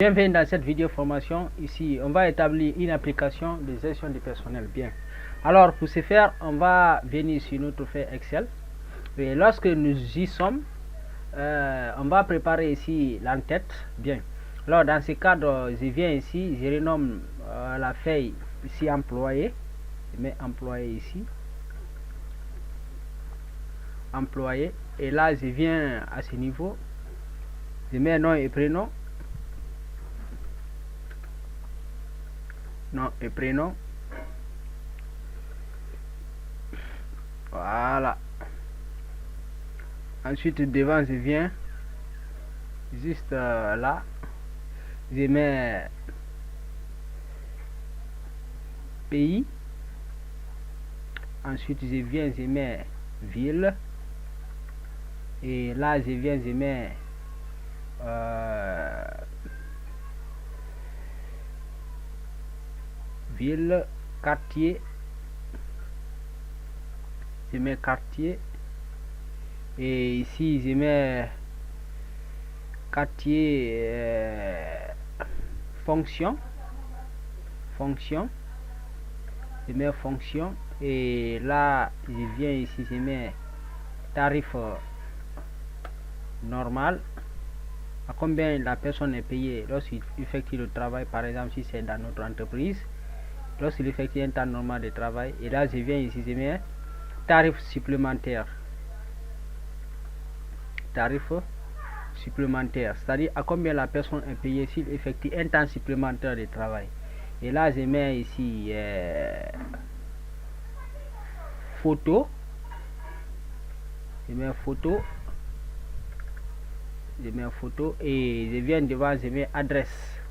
Bienvenue dans cette vidéo formation. Ici, on va établir une application de gestion du personnel. Bien. Alors, pour ce faire, on va venir sur notre feuille Excel. Et lorsque nous y sommes, on va préparer ici l'entête. Bien. Alors, dans ce cadre, je viens ici, je renomme la feuille ici employé. Je mets employé ici. Employé. Et là, je viens à ce niveau. Je mets nom et prénom. Nom et prénom. Voilà. Ensuite, devant, je viens juste là. Je mets pays. Ensuite, je viens, je mets ville. Et là, je viens, je mets ville, quartier. Je mets quartier. Et ici, je mets quartier fonction. Fonction. Je mets fonction. Et là, je viens ici, je mets tarif normal. À combien la personne est payée lorsqu'il effectue le travail, par exemple si c'est dans notre entreprise, lorsqu'il effectue un temps normal de travail. Et là, je viens ici, je mets tarif supplémentaire. Tarif supplémentaire, c'est-à-dire à combien la personne est payée s'il effectue un temps supplémentaire de travail. Et là, je mets ici photo. Je mets photo. Je mets photo et je viens devant, je mets adresse.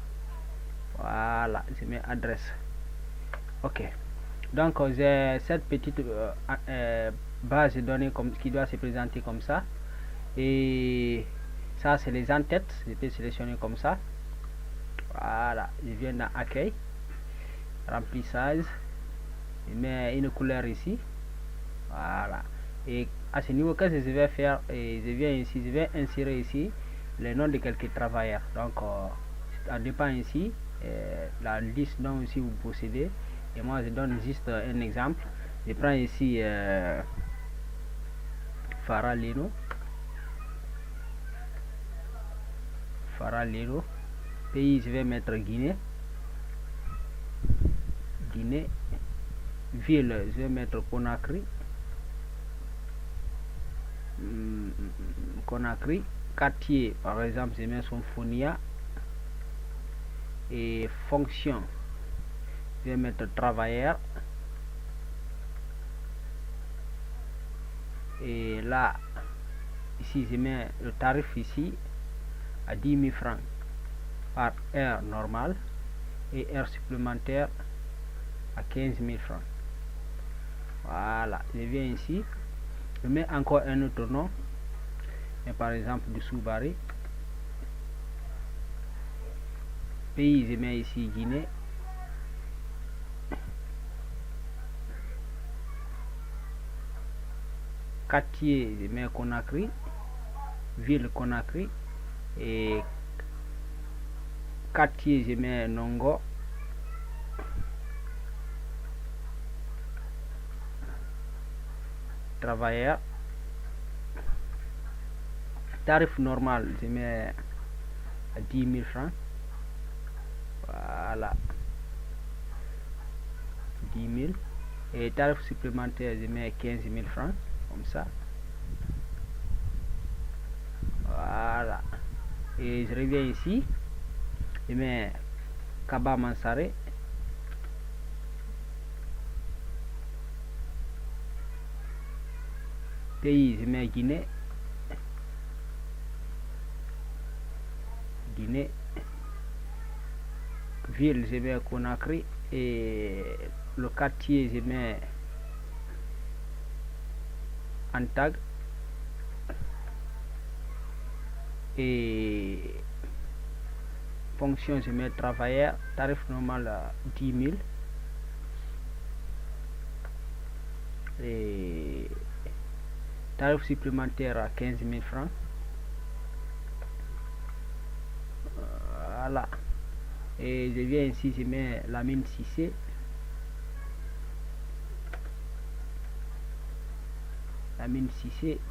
Voilà, je mets adresse. Ok. Donc, j'ai cette petite base de données qui doit se présenter comme ça. Et ça, c'est les en-têtes. Je peux sélectionner comme ça. Voilà, je viens dans accueil, remplissage. Je mets une couleur ici. Voilà. Et à ce niveau, qu'est-ce que je vais faire? Et je viens ici, je vais insérer ici le nom de quelques travailleurs. Donc, ça dépend ici la liste dont aussi vous possédez. Et moi, je donne juste un exemple. Je prends ici Farah Leno. Farah Leno. Pays, je vais mettre Guinée. Guinée. Ville, je vais mettre Conakry. Conakry. Quartier, par exemple, je mets Symphonia. Et fonction, je vais mettre travailleur. Et là, ici, je mets le tarif ici à 10 000 francs par heure normale et heure supplémentaire à 15 000 francs. Voilà, je viens ici, je mets encore un autre nom, et par exemple du Soubari. Pays, je mets ici Guinée. Quartier, je mets Conakry. Ville Conakry. Et quartier, je mets Nongo. Travailleur. Tarif normal, je mets à 10 000 francs. Voilà. 10 000. Et tarif supplémentaire, je mets 15 000 francs. Comme ça. Voilà. Et je reviens ici. Je mets Kaba Mansare. Pays, je mets Guinée. Guinée. Ville, je mets Conakry. Et le quartier, je mets Antag. Et fonction, je mets travailleur. Tarif normal à 10 000. Et tarif supplémentaire à 15 000 francs. voilà, et je viens ici, je mets la mine 6C,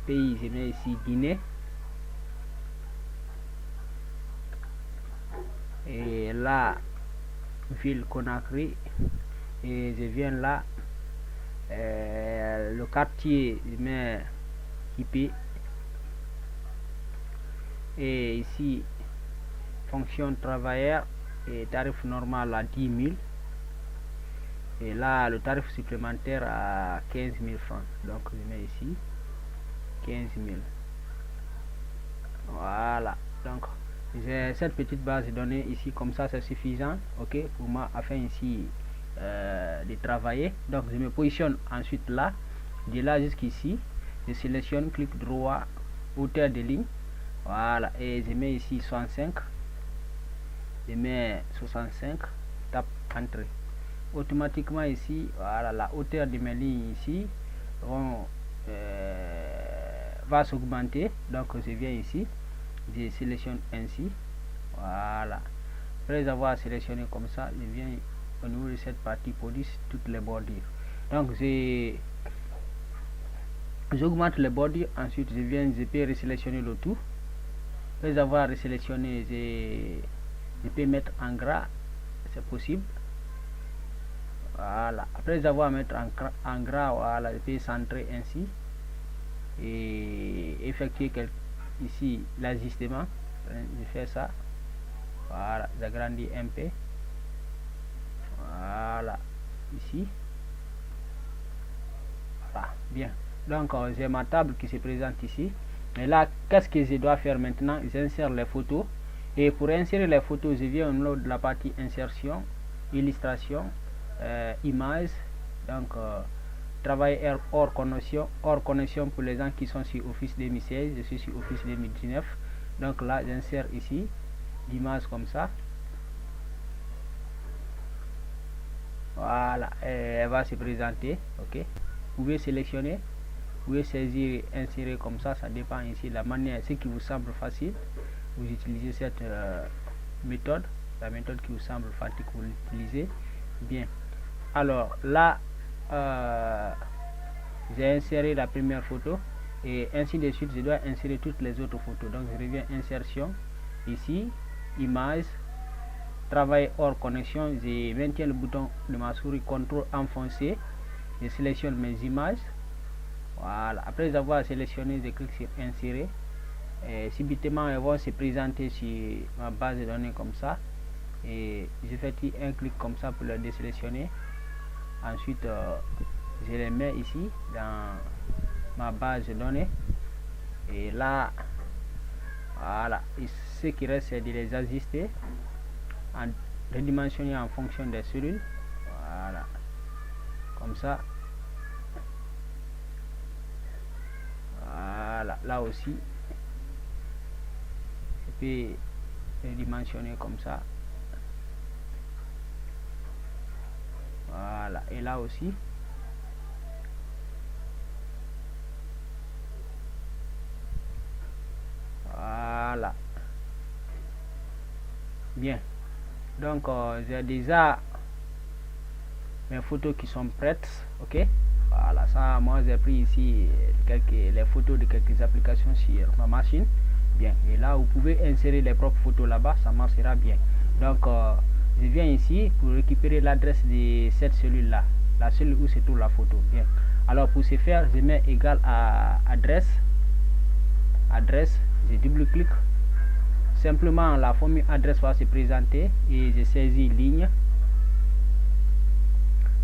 pays, je mets ici Guinée, et là ville Conakry, et je viens là, le quartier, je mets IP, et ici fonction travailleur et tarif normal à 10 000, et là le tarif supplémentaire à 15 000 francs, donc je mets ici 15 000. Voilà, donc j'ai cette petite base de données ici, comme ça c'est suffisant, ok, pour moi afin ici de travailler. Donc je me positionne ensuite là, de là jusqu'ici, je sélectionne, clic droit, hauteur de ligne, voilà, et je mets ici 65, je mets 65, tape entrée. Automatiquement ici, voilà, la hauteur de mes lignes ici va s'augmenter. Donc je viens ici, je sélectionne ainsi, voilà. Après avoir sélectionné comme ça, je viens au niveau de cette partie police, toutes les bordures. Donc j'augmente les bordures, ensuite je peux resélectionner le tout. Après avoir resélectionné, je peux mettre en gras, c'est possible. Voilà, après avoir mettre en gras, voilà, je peux centrer ainsi et effectuer ici l'ajustement. Je fais ça, voilà, j'agrandis un peu, voilà, ici, voilà, bien. Donc j'ai ma table qui se présente ici, et là qu'est-ce que je dois faire maintenant? J'insère les photos, et pour insérer les photos, je viens au niveau de la partie insertion, illustration, images, donc travail hors connexion pour les gens qui sont sur Office 2016, je suis sur Office 2019, donc là j'insère ici l'image comme ça, voilà, elle va se présenter, ok. Vous pouvez sélectionner, vous pouvez saisir et insérer comme ça, ça dépend ici de la manière, ce qui vous semble facile, vous utilisez cette méthode, la méthode qui vous semble facile, vous l'utilisez bien. Alors là, j'ai inséré la première photo et ainsi de suite, je dois insérer toutes les autres photos. Donc je reviens insertion, ici, image, travail hors connexion, je maintiens le bouton de ma souris CTRL enfoncé, je sélectionne mes images, voilà. Après avoir sélectionné, je clique sur insérer, et subitement elles vont se présenter sur ma base de données comme ça, et j'effectue un clic comme ça pour le désélectionner. Ensuite je les mets ici dans ma base de données, et là voilà, et ce qui reste c'est de les ajuster, en redimensionner en fonction des cellules, voilà, comme ça, voilà. Là aussi je peux redimensionner comme ça, voilà, et là aussi, voilà, bien. Donc j'ai déjà mes photos qui sont prêtes, ok. Voilà, ça moi j'ai pris ici les photos de quelques applications sur ma machine, bien. Et là vous pouvez insérer les propres photos là-bas, ça marchera bien. Donc je viens ici pour récupérer l'adresse de cette cellule là, la cellule où se trouve la photo, bien. Alors pour ce faire, je mets égal à adresse, je double-clique, simplement la formule adresse va se présenter et je saisis ligne.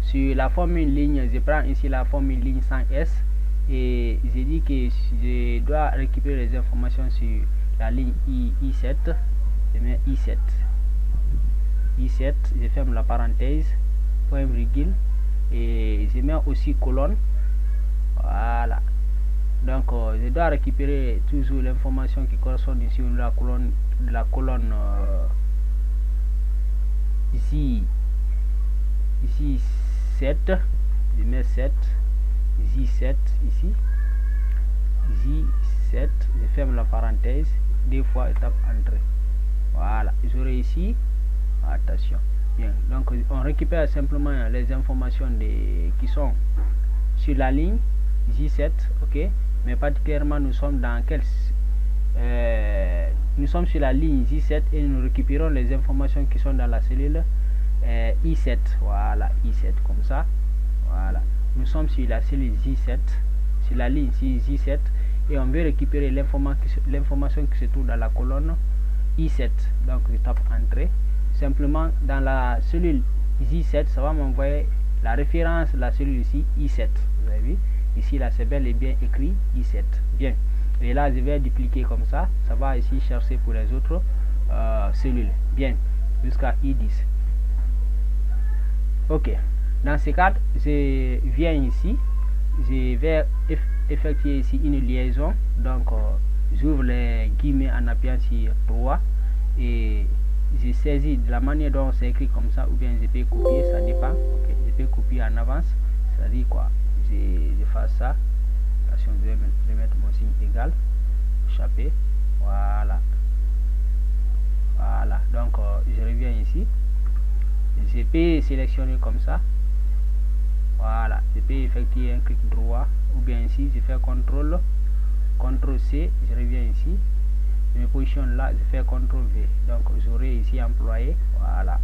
Sur la formule ligne, je prends ici la formule ligne sans S et je dis que je dois récupérer les informations sur la ligne I7, je mets I7, je ferme la parenthèse, point virgule, et je mets aussi colonne, voilà. Donc je dois récupérer toujours l'information qui correspond ici de la colonne ici 7, je mets 7, J7 ici, J7, je ferme la parenthèse, deux fois et tape entrée. Voilà, j'aurai ici, attention, bien, donc on récupère simplement les informations qui sont sur la ligne J7, ok, mais particulièrement nous sommes dans nous sommes sur la ligne J7 et nous récupérons les informations qui sont dans la cellule I7, voilà, I7 comme ça, voilà, nous sommes sur la cellule J7, sur la ligne J7, et on veut récupérer l'information qui se trouve dans la colonne I7. Donc je tape entrée, simplement dans la cellule J7 ça va m'envoyer la référence de la cellule ici I7, vous avez vu ici là c'est bel et bien écrit I7, bien, et là je vais dupliquer comme ça, ça va ici chercher pour les autres cellules, bien, jusqu'à I10. Ok, dans ce cadre je viens ici, je vais effectuer ici une liaison, donc j'ouvre les guillemets en appuyant sur 3 et je saisis de la manière dont c'est écrit comme ça, ou bien je peux copier, ça dépend, ok, je peux copier en avance, ça dit quoi, je fais ça, attention, je vais mettre mon signe égal, échappé, voilà, voilà, donc je reviens ici, je peux sélectionner comme ça, voilà, je peux effectuer un clic droit, ou bien ici je fais CTRL C, je reviens ici, je me positionne là, je fais CTRL V, donc j'aurai ici employé, voilà,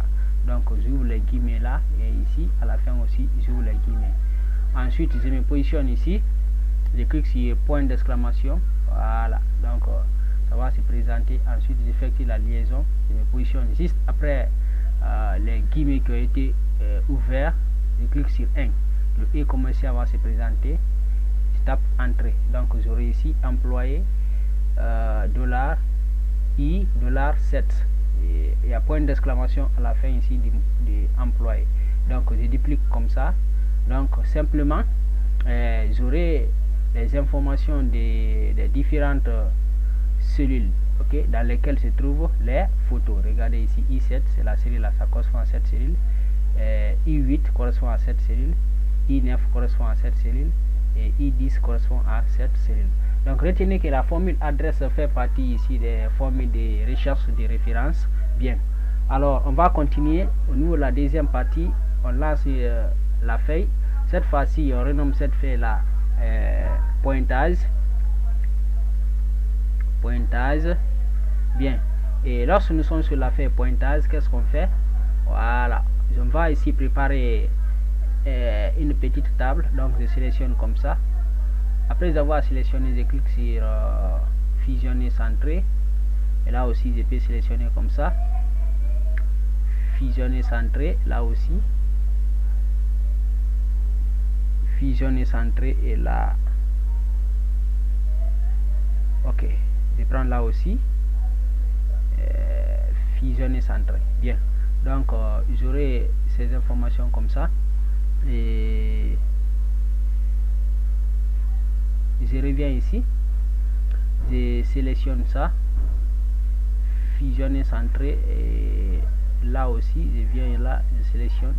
donc j'ouvre les guillemets là, et ici à la fin aussi j'ouvre les guillemets. Ensuite je me positionne ici, je clique sur point d'exclamation, voilà, donc ça va se présenter. Ensuite j'effectue la liaison, je me positionne juste après les guillemets qui ont été ouverts, je clique sur 1, le E commercial va se présenter, je tape entrée, donc j'aurai ici employé $I $7 et il y a point d'exclamation à la fin ici de employé, donc je duplique comme ça, donc simplement j'aurai les informations des différentes cellules, ok, dans lesquelles se trouvent les photos. Regardez ici I7 c'est la cellule là, ça correspond à cette cellule, I8 correspond à cette cellule, I9 correspond à cette cellule et I10 correspond à cette cellule. Donc retenez que la formule adresse fait partie ici des formules de recherche de référence. Bien, alors on va continuer au niveau de la deuxième partie, on lance la feuille, cette fois-ci on renomme cette feuille là pointage, bien, et lorsque nous sommes sur la feuille pointage, qu'est-ce qu'on fait, voilà, on va ici préparer une petite table, donc je sélectionne comme ça. Après avoir sélectionné, je clique sur fusionner centré, et là aussi je peux sélectionner comme ça, fusionner centré, là aussi fusionner centré, et là ok, je prends là aussi fusionner centré, bien, donc j'aurai ces informations comme ça, et je reviens ici, je sélectionne ça, fusionner centré, et là aussi je viens là, je sélectionne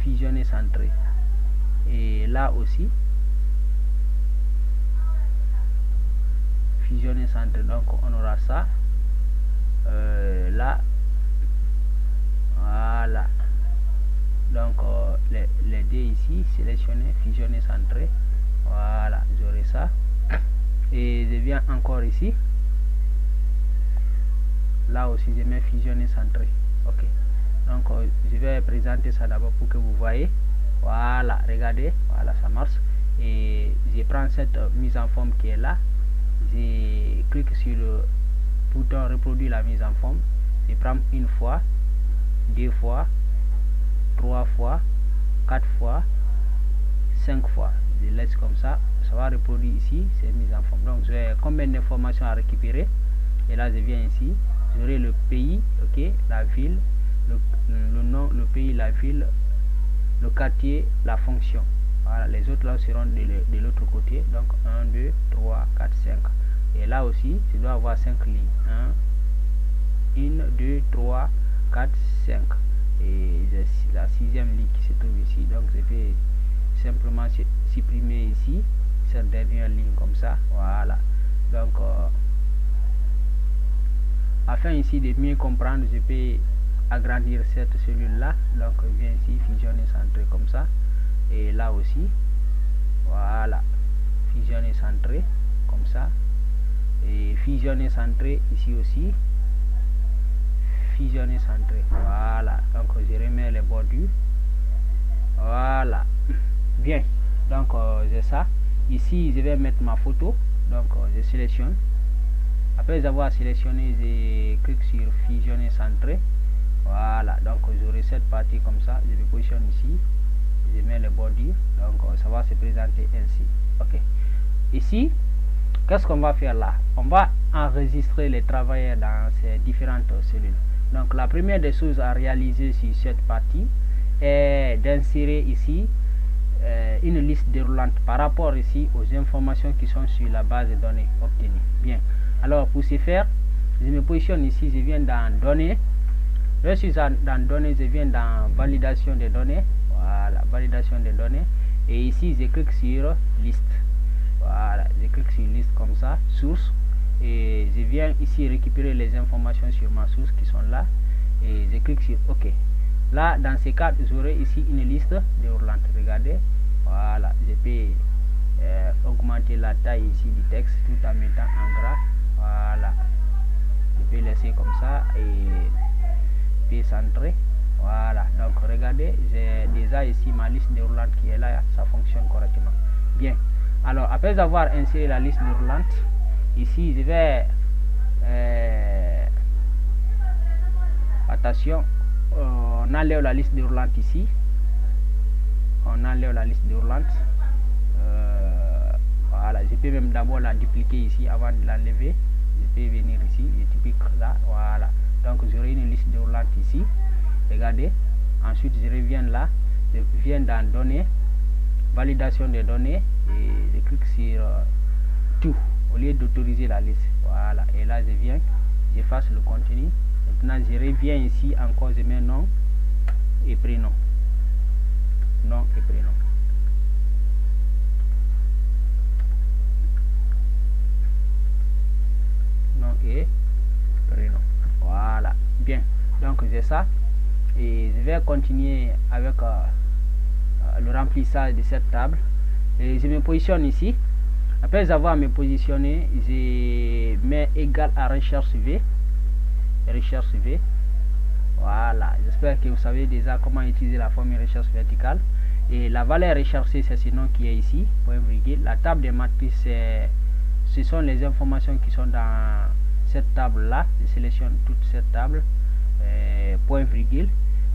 fusionner centré, et là aussi fusionner centré, donc on aura ça là, voilà, donc les deux ici sélectionner fusionner centré, voilà, j'aurai ça, et je viens encore ici, là aussi je mets fusionner centré, ok, donc je vais présenter ça d'abord pour que vous voyez, voilà, regardez, voilà, ça marche, et je prends cette mise en forme qui est là, je clique sur le bouton reproduire la mise en forme, je prends une fois, deux fois, trois fois, quatre fois, 5 fois, je laisse comme ça, ça va reproduire ici, c'est mise en forme. Donc j'ai combien d'informations à récupérer, et là je viens ici, j'aurai le pays, ok, la ville, le nom, le pays, la ville, le quartier, la fonction. Voilà, les autres là seront de l'autre côté, donc 1, 2, 3, 4, 5, et là aussi je dois avoir 5 lignes, 1, 2, 3, 4, 5, et la sixième ligne qui se trouve ici, donc je vais simplement supprimer ici cette dernière ligne comme ça, voilà, donc afin ici de mieux comprendre, je peux agrandir cette cellule là. Donc je viens ici, fusionner, centrer comme ça, et là aussi, voilà, fusionner, centrer comme ça, et fusionner, centrer ici aussi, fusionner, centrer, voilà. Donc je remets les bordures, voilà, bien. Donc j'ai ça ici. Je vais mettre ma photo, donc je sélectionne. Après avoir sélectionné, je clique sur fusionner, centrer, voilà. Donc j'aurai cette partie comme ça. Je vais positionner ici, je mets les bordures, donc ça va se présenter ainsi. Ok, ici qu'est-ce qu'on va faire là? On va enregistrer les travailleurs dans ces différentes cellules. Donc la première des choses à réaliser sur cette partie est d'insérer ici une liste déroulante par rapport ici aux informations qui sont sur la base de données obtenues. Bien, alors pour ce faire, je me positionne ici, je viens dans données. Je suis dans données, je viens dans validation des données, voilà, validation des données, et ici je clique sur liste, voilà, je clique sur liste comme ça, source, et je viens ici récupérer les informations sur ma source qui sont là, et je clique sur OK. Là dans ce cas, j'aurai ici une liste déroulante, regardez, voilà. Je peux augmenter la taille ici du texte tout en mettant en gras, voilà. Je peux laisser comme ça et centrer, voilà. Donc regardez, j'ai déjà ici ma liste déroulante qui est là, ça fonctionne correctement. Bien, alors après avoir inséré la liste déroulante ici, je vais attention, on enlève la liste déroulante ici, on enlève la liste déroulante, voilà. Je peux même d'abord la dupliquer ici avant de l'enlever. Je peux venir ici, je duplique là, voilà. Donc j'aurai une liste déroulante ici, regardez. Ensuite je reviens là, je viens dans données, validation des données, et je clique sur tout au lieu d'autoriser la liste, voilà. Et là je viens, j'efface le contenu. Maintenant je reviens ici encore, je mets nom et prénom, nom et prénom, nom et prénom, voilà. Bien, donc j'ai ça, et je vais continuer avec le remplissage de cette table, et je me positionne ici. Après avoir me positionné, je mets égal à recherche V, recherche V, voilà. J'espère que vous savez déjà comment utiliser la formule recherche verticale, et la valeur recherchée, c'est ce nom qui est ici, point virgule. La table des matrices, ce sont les informations qui sont dans cette table là. Je sélectionne toute cette table, point virgule.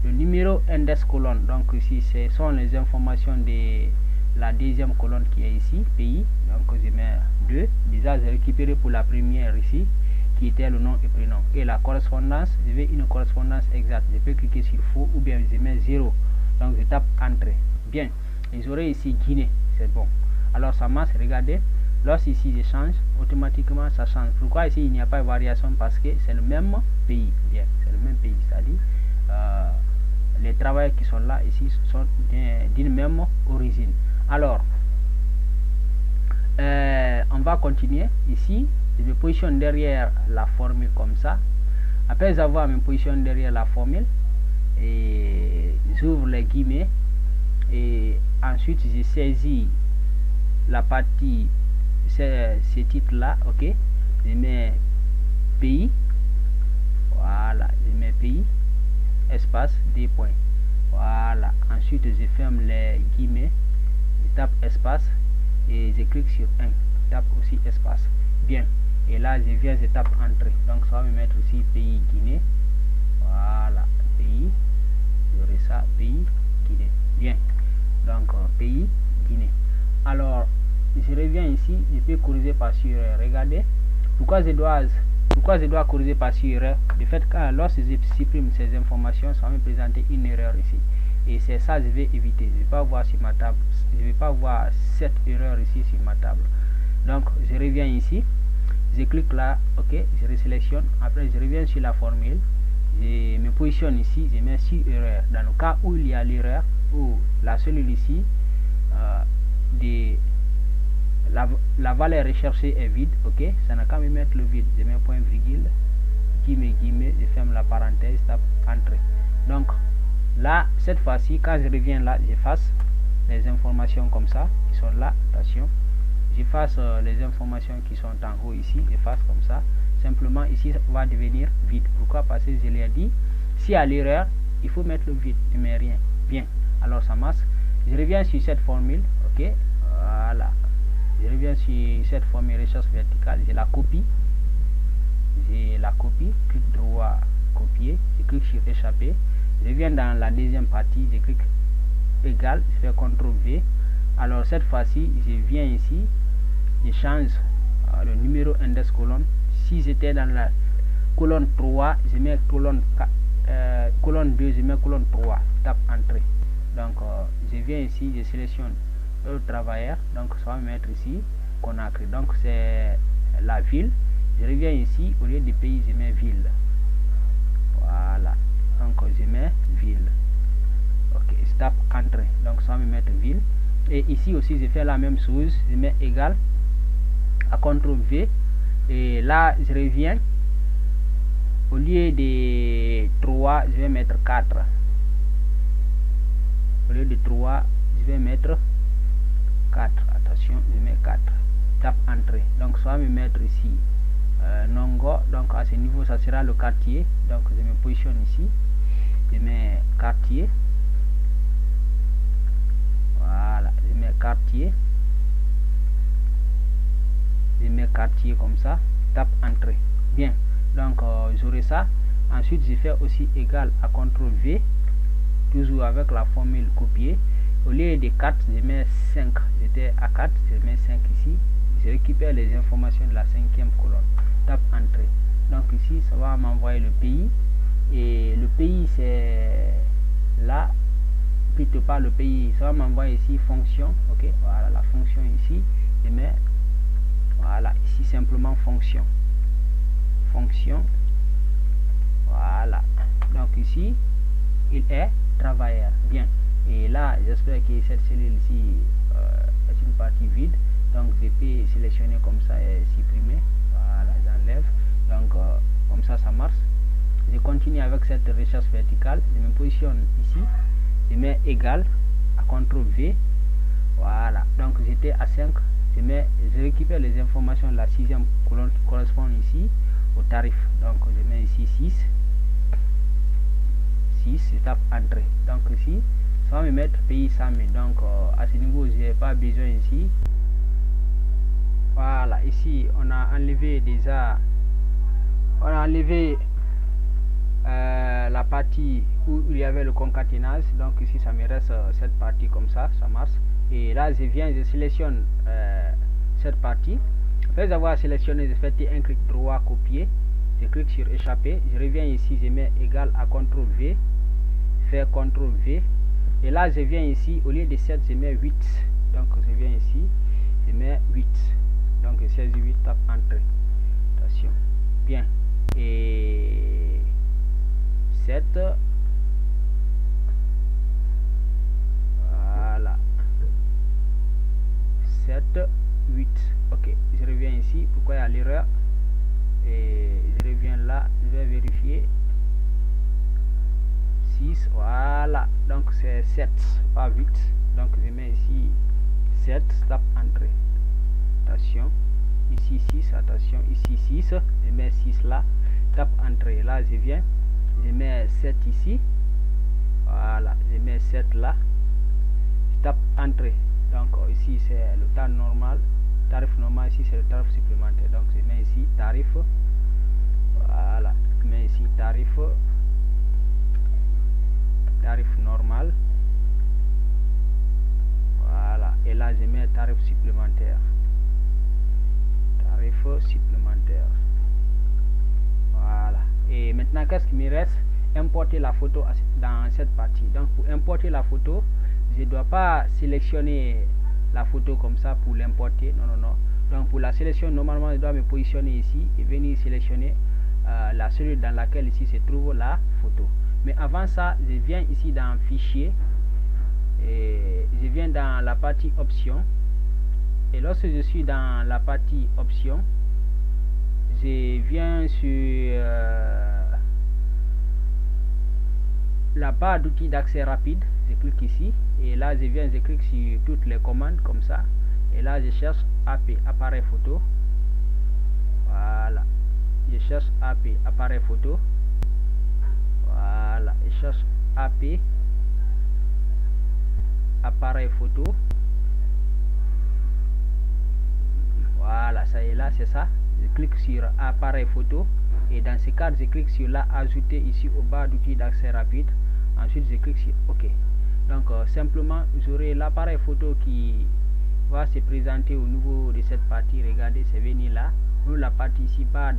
Le numéro index colonne, donc ici ce sont les informations de la deuxième colonne qui est ici, pays. Donc je mets 2, déjà j'ai récupéré pour la première ici qui était le nom et prénom. Et la correspondance, je veux une correspondance exacte, je peux cliquer sur faux, ou bien je mets 0, donc je tape entrée. Bien, et j'aurai ici Guinée, c'est bon. Alors ça marche, regardez. Lorsque ici je change, automatiquement ça change. Pourquoi ici il n'y a pas de variation? Parce que c'est le même pays. Bien, c'est le même pays, c'est-à-dire les travailleurs qui sont là ici sont d'une même origine. Alors on va continuer ici. Je me positionne derrière la formule comme ça. Après avoir me positionné derrière la formule, et j'ouvre les guillemets, et ensuite je saisis la partie, ce titre là, ok. Je mets pays, voilà, je mets pays, espace, des points, voilà. Ensuite je ferme les guillemets, je tape espace, et je clique sur 1, je tape aussi espace. Bien, et là je viens, je tape entrée, donc ça va me mettre ici pays Guinée, voilà, pays, j'aurai ça, pays Guinée. Bien, donc pays Guinée. Alors je reviens ici, je peux corriger par sur erreur. Regardez, pourquoi je dois corriger par sur erreur? De fait, lorsque je supprime ces informations, ça va me présenter une erreur ici, et c'est ça que je vais éviter. Je ne vais pas voir sur ma table, je vais pas voir cette erreur ici sur ma table. Donc je reviens ici, je clique là, ok, je resélectionne. Après je reviens sur la formule, je me positionne ici, je mets sur erreur. Dans le cas où il y a l'erreur, où la cellule ici la valeur recherchée est vide, ok, ça n'a qu'à me mettre le vide. Je mets point virgule guillemets, je ferme la parenthèse, tape entrée. Donc là, cette fois-ci, quand je reviens là, j'efface les informations comme ça qui sont là. Attention, j'efface les informations qui sont en haut ici, j'efface comme ça. Simplement ici, ça va devenir vide. Pourquoi? Parce que je l'ai dit, si à l'erreur, il faut mettre le vide, je mets rien. Bien, alors ça marche. Je reviens sur cette formule, ok, voilà. Je reviens sur cette formule recherche verticale, je la copie, clic droit, copier, je clique sur échapper, je viens dans la deuxième partie, je clique égal, je fais CTRL V. Alors cette fois-ci, je viens ici, je change le numéro index colonne. Si j'étais dans la colonne 3, je mets colonne 2, je mets colonne 3, tape entrée. Donc je viens ici, je sélectionne le travailleur, donc ça va me mettre ici Conakry, donc c'est la ville. Je reviens ici, au lieu de pays, je mets ville. Voilà, donc je mets ville. Ok, je tape entrée, donc ça va me mettre ville. Et ici aussi, je fais la même chose, je mets égal à CTRL V. Et là, je reviens, au lieu de 3, je vais mettre 4. Au lieu de 3, je vais mettre 4. Attention, je mets 4. Tape entrée. Donc ça va me mettre ici Nongo. Donc à ce niveau, ça sera le quartier. Donc je me positionne ici. Je mets quartier. Voilà, je mets quartier. Je mets quartier comme ça. Tape entrée. Bien. Donc j'aurai ça. Ensuite, je fais aussi égal à CTRL V. Toujours avec la formule copier. Au lieu de 4, je mets 5. J'étais à 4, je mets 5 ici. Je récupère les informations de la 5e colonne. Tape entrée. Donc ici, ça va m'envoyer le pays. Et le pays, c'est là. Plutôt pas le pays. Ça va m'envoyer ici fonction. Ok, voilà la fonction ici. Je mets, voilà, ici simplement fonction. Fonction. Voilà. Donc ici, il est travailleur. Bien. Et là, j'espère que cette cellule ici est une partie vide. Donc, je peux sélectionner comme ça et supprimer. Voilà, j'enlève. Donc, comme ça, ça marche. Je continue avec cette recherche verticale. Je me positionne ici. Je mets égal à CTRL V. Voilà. Donc, j'étais à 5. Je récupère les informations de la 6e colonne qui correspond ici au tarif. Donc, je mets ici 6. Je tape entrée. Donc ici, ça va me mettre pays SAMI. Donc à ce niveau, je n'ai pas besoin ici. Voilà, ici on a enlevé déjà, la partie où il y avait le concaténage. Donc ici ça me reste cette partie comme ça, ça marche. Et là je viens, je sélectionne cette partie. Après avoir sélectionné, je fais un clic droit copier, je clique sur échapper, je reviens ici, je mets égal à CTRL V, faire CTRL V, et là je viens ici, au lieu de 7 je mets 8. Donc je viens ici, je mets 8. Donc je saisis 8, tape entrée. Attention. Bien. Et 7. Voilà. 7, 8. Ok. Je reviens ici. Pourquoi il y a l'erreur? Et je reviens là. Je vais vérifier. 6. Voilà. Donc c'est 7, pas 8. Donc je mets ici 7. Tape entrée. Attention, ici 6, attention, ici 6, je mets 6 là, tape entrée, là je viens, je mets 7 ici, voilà, je mets 7 là, je tape entrée. Donc ici c'est le tarif normal, ici c'est le tarif supplémentaire. Donc je mets ici tarif, voilà, je mets ici tarif normal, voilà, et là je mets tarif supplémentaire. Supplémentaire. Voilà. Et maintenant, qu'est-ce qui me reste? Importer la photo dans cette partie. Donc, pour importer la photo, je ne dois pas sélectionner la photo comme ça pour l'importer. Non, non, non. Donc, pour la sélection, normalement, je dois me positionner ici et venir sélectionner la cellule dans laquelle ici se trouve la photo. Mais avant ça, je viens ici dans Fichier et je viens dans la partie Options. Et lorsque je suis dans la partie option, je viens sur la barre d'outils d'accès rapide, je clique ici et là je clique sur toutes les commandes comme ça et là je cherche AP, appareil photo. Voilà, je cherche AP, appareil photo. Voilà, je cherche AP, appareil photo. Voilà, ça y est, là c'est ça. Je clique sur appareil photo et dans ce cas je clique sur là ajouter ici au bas d'outils d'accès rapide. Ensuite je clique sur OK. Donc simplement j'aurai l'appareil photo qui va se présenter au niveau de cette partie. Regardez, c'est venu là. Nous la partie ici barre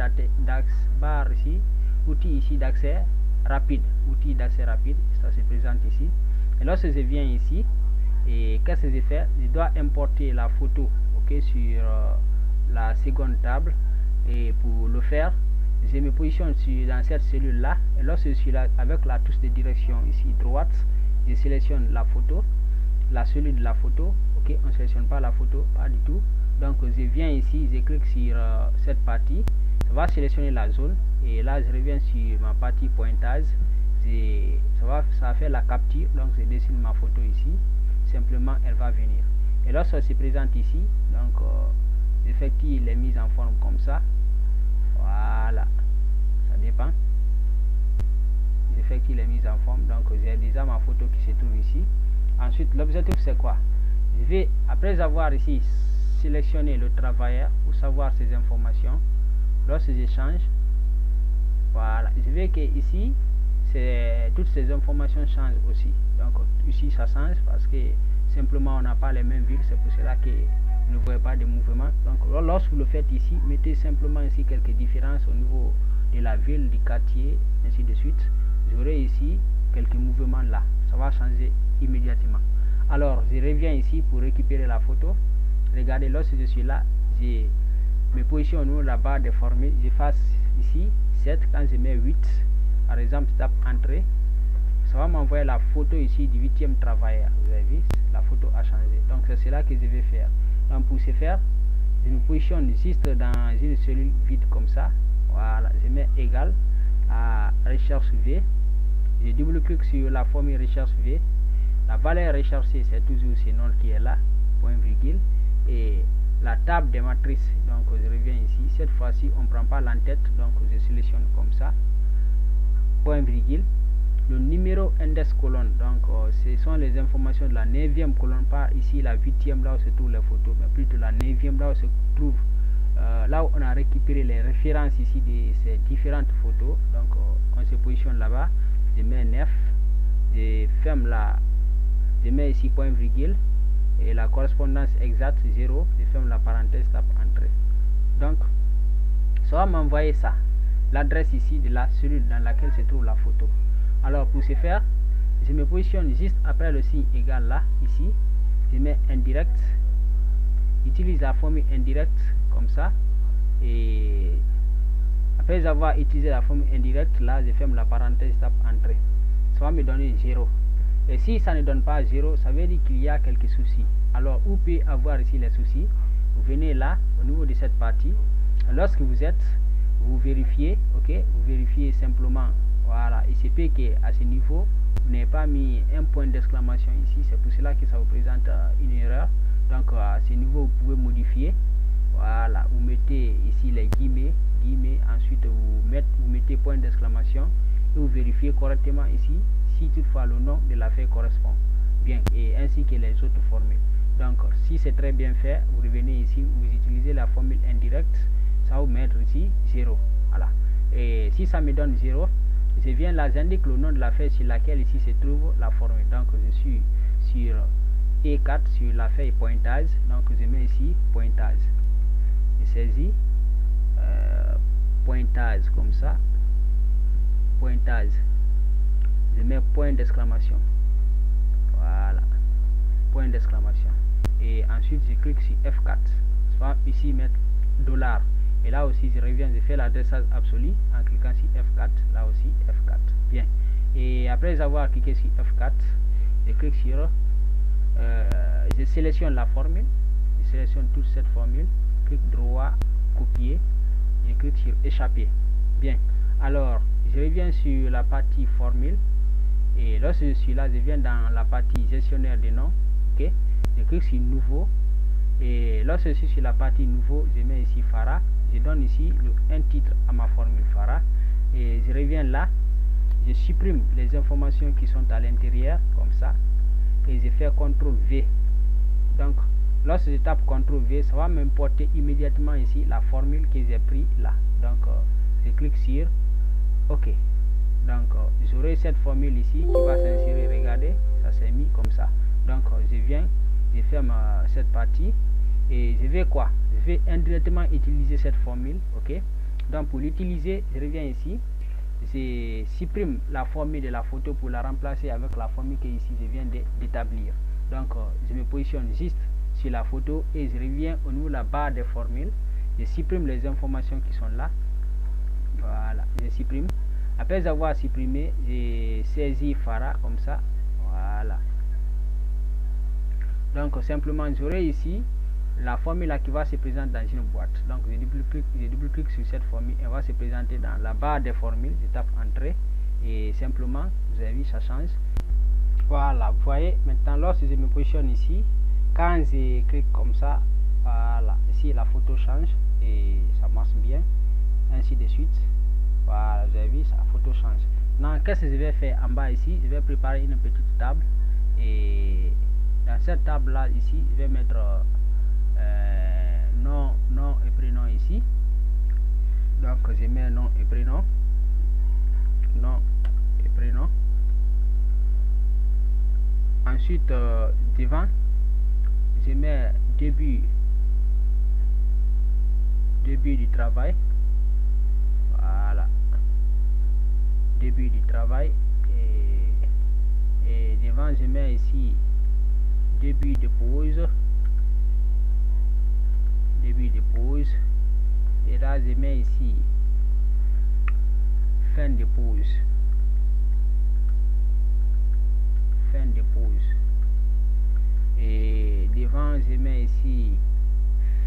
ici, outil ici d'accès rapide, outil d'accès rapide, ça se présente ici. Et lorsque je viens ici, et qu'est-ce que je fais? Je dois importer la photo, ok, sur la seconde table. Et pour le faire, je me positionne dans cette cellule là. Et lorsque je suis là avec la touche de direction ici droite, je sélectionne la photo, la cellule de la photo. Ok, on ne sélectionne pas la photo, pas du tout. Donc je viens ici, je clique sur cette partie, ça va sélectionner la zone et là je reviens sur ma partie pointage. Ça va faire la capture, donc je dessine ma photo ici, simplement elle va venir. Et lorsqu'elle se présente ici, donc j'effectue les mises en forme comme ça. Voilà, ça dépend. J'effectue les mises en forme, donc j'ai déjà ma photo qui se trouve ici. Ensuite l'objectif c'est quoi? Je vais, après avoir ici sélectionné le travailleur pour savoir ces informations, lorsque je change, voilà, je vais que ici toutes ces informations changent aussi. Donc ici ça change parce que simplement on n'a pas les mêmes villes, c'est pour cela que vous ne voyez pas de mouvement. Donc lorsque vous le faites ici, mettez simplement ici quelques différences au niveau de la ville, du quartier, ainsi de suite. Vous aurez ici quelques mouvements là, ça va changer immédiatement. Alors je reviens ici pour récupérer la photo. Regardez, lorsque je suis là, je me positionne au niveau de la barre de formules, je fasse ici 7, quand je mets 8, par exemple je tape entrée, ça va m'envoyer la photo ici du 8e travailleur. Vous avez vu, la photo a changé. Donc c'est cela que je vais faire. Donc pour ce faire, je me positionne juste dans une cellule vide comme ça. Voilà, je mets égal à recherche V. Je double-clique sur la formule recherche V. La valeur recherchée, c'est toujours ce nom qui est là, point virgule. Et la table des matrices, donc je reviens ici. Cette fois-ci, on ne prend pas l'entête, donc je sélectionne comme ça, point virgule. Le numéro index colonne, donc ce sont les informations de la 9e colonne, pas ici la 8e là où se trouvent les photos, mais plutôt la 9e là où se trouve là où on a récupéré les références ici de ces différentes photos. Donc on se positionne là-bas, je mets 9, je ferme je mets ici point virgule et la correspondance exacte 0, je ferme la parenthèse, tape entrée. Donc ça va m'envoyer ça, l'adresse ici de la cellule dans laquelle se trouve la photo. Alors pour ce faire, je me positionne juste après le signe égal là, ici, je mets indirect, j'utilise la formule indirect comme ça, et après avoir utilisé la formule indirecte là, je ferme la parenthèse, tape entrée. Ça va me donner 0. Et si ça ne donne pas 0, ça veut dire qu'il y a quelques soucis. Alors où peut avoir ici les soucis? Vous venez là, au niveau de cette partie, lorsque vous êtes, vous vérifiez, ok, vous vérifiez simplement. Voilà, il se peut qu'à ce niveau, vous n'avez pas mis un point d'exclamation ici, c'est pour cela que ça vous présente une erreur. Donc à ce niveau, vous pouvez modifier. Voilà, vous mettez ici les guillemets, ensuite vous mettez point d'exclamation et vous vérifiez correctement ici si toutefois le nom de l'affaire correspond bien, et ainsi que les autres formules. Donc si c'est très bien fait, vous revenez ici, vous utilisez la formule indirecte, ça va vous mettre ici 0. Voilà, et si ça me donne 0, je viens là, j'indique le nom de l'affaire sur laquelle ici se trouve la formule. Donc je suis sur E4 sur l'affaire pointage, donc je mets ici pointage, je saisis pointage comme ça, pointage, je mets point d'exclamation, voilà, point d'exclamation, et ensuite je clique sur F4, soit ici mettre $, et là aussi je reviens, je fais l'adressage absolu en cliquant sur F4, là aussi F4, bien. Et après avoir cliqué sur F4, je clique sur je sélectionne la formule, je sélectionne toute cette formule, clic droit, copier, je clique sur échapper. Bien, alors je reviens sur la partie formule, et lorsque je suis là, je viens dans la partie gestionnaire des noms. Ok, je clique sur nouveau, et lorsque je suis sur la partie nouveau, je mets ici Farah, je donne ici un titre à ma formule Farah, et je reviens là, je supprime les informations qui sont à l'intérieur comme ça, et je fais CTRL V. Donc lorsque je tape CTRL V, ça va m'importer immédiatement ici la formule que j'ai pris là. Donc je clique sur OK. Donc j'aurai cette formule ici qui va s'insérer. Regardez, ça s'est mis comme ça. Donc je viens, je ferme cette partie, et je vais quoi? Je vais indirectement utiliser cette formule. OK. Donc pour l'utiliser, je reviens ici, je supprime la formule de la photo pour la remplacer avec la formule que ici je viens d'établir. Donc je me positionne juste sur la photo et je reviens au niveau de la barre des formules, je supprime les informations qui sont là. Voilà, je supprime. Après avoir supprimé, j'ai saisi Farah comme ça. Voilà. Donc simplement j'aurai ici la formule qui va se présenter dans une boîte. Donc je double-clique sur cette formule, elle va se présenter dans la barre des formules. Je tape entrée et simplement, vous avez vu, ça change. Voilà, vous voyez maintenant lorsque je me positionne ici, quand je clique comme ça, voilà, ici la photo change et ça marche bien, ainsi de suite. Voilà, vous avez vu, la photo change. Maintenant, qu'est-ce que je vais faire en bas ici? Je vais préparer une petite table, et dans cette table là ici, je vais mettre nom et prénom ici. Donc je mets nom et prénom, nom et prénom. Ensuite devant, je mets début du travail. Voilà, début du travail, et devant je mets ici début de pause, et là je mets ici fin de pause, et devant je mets ici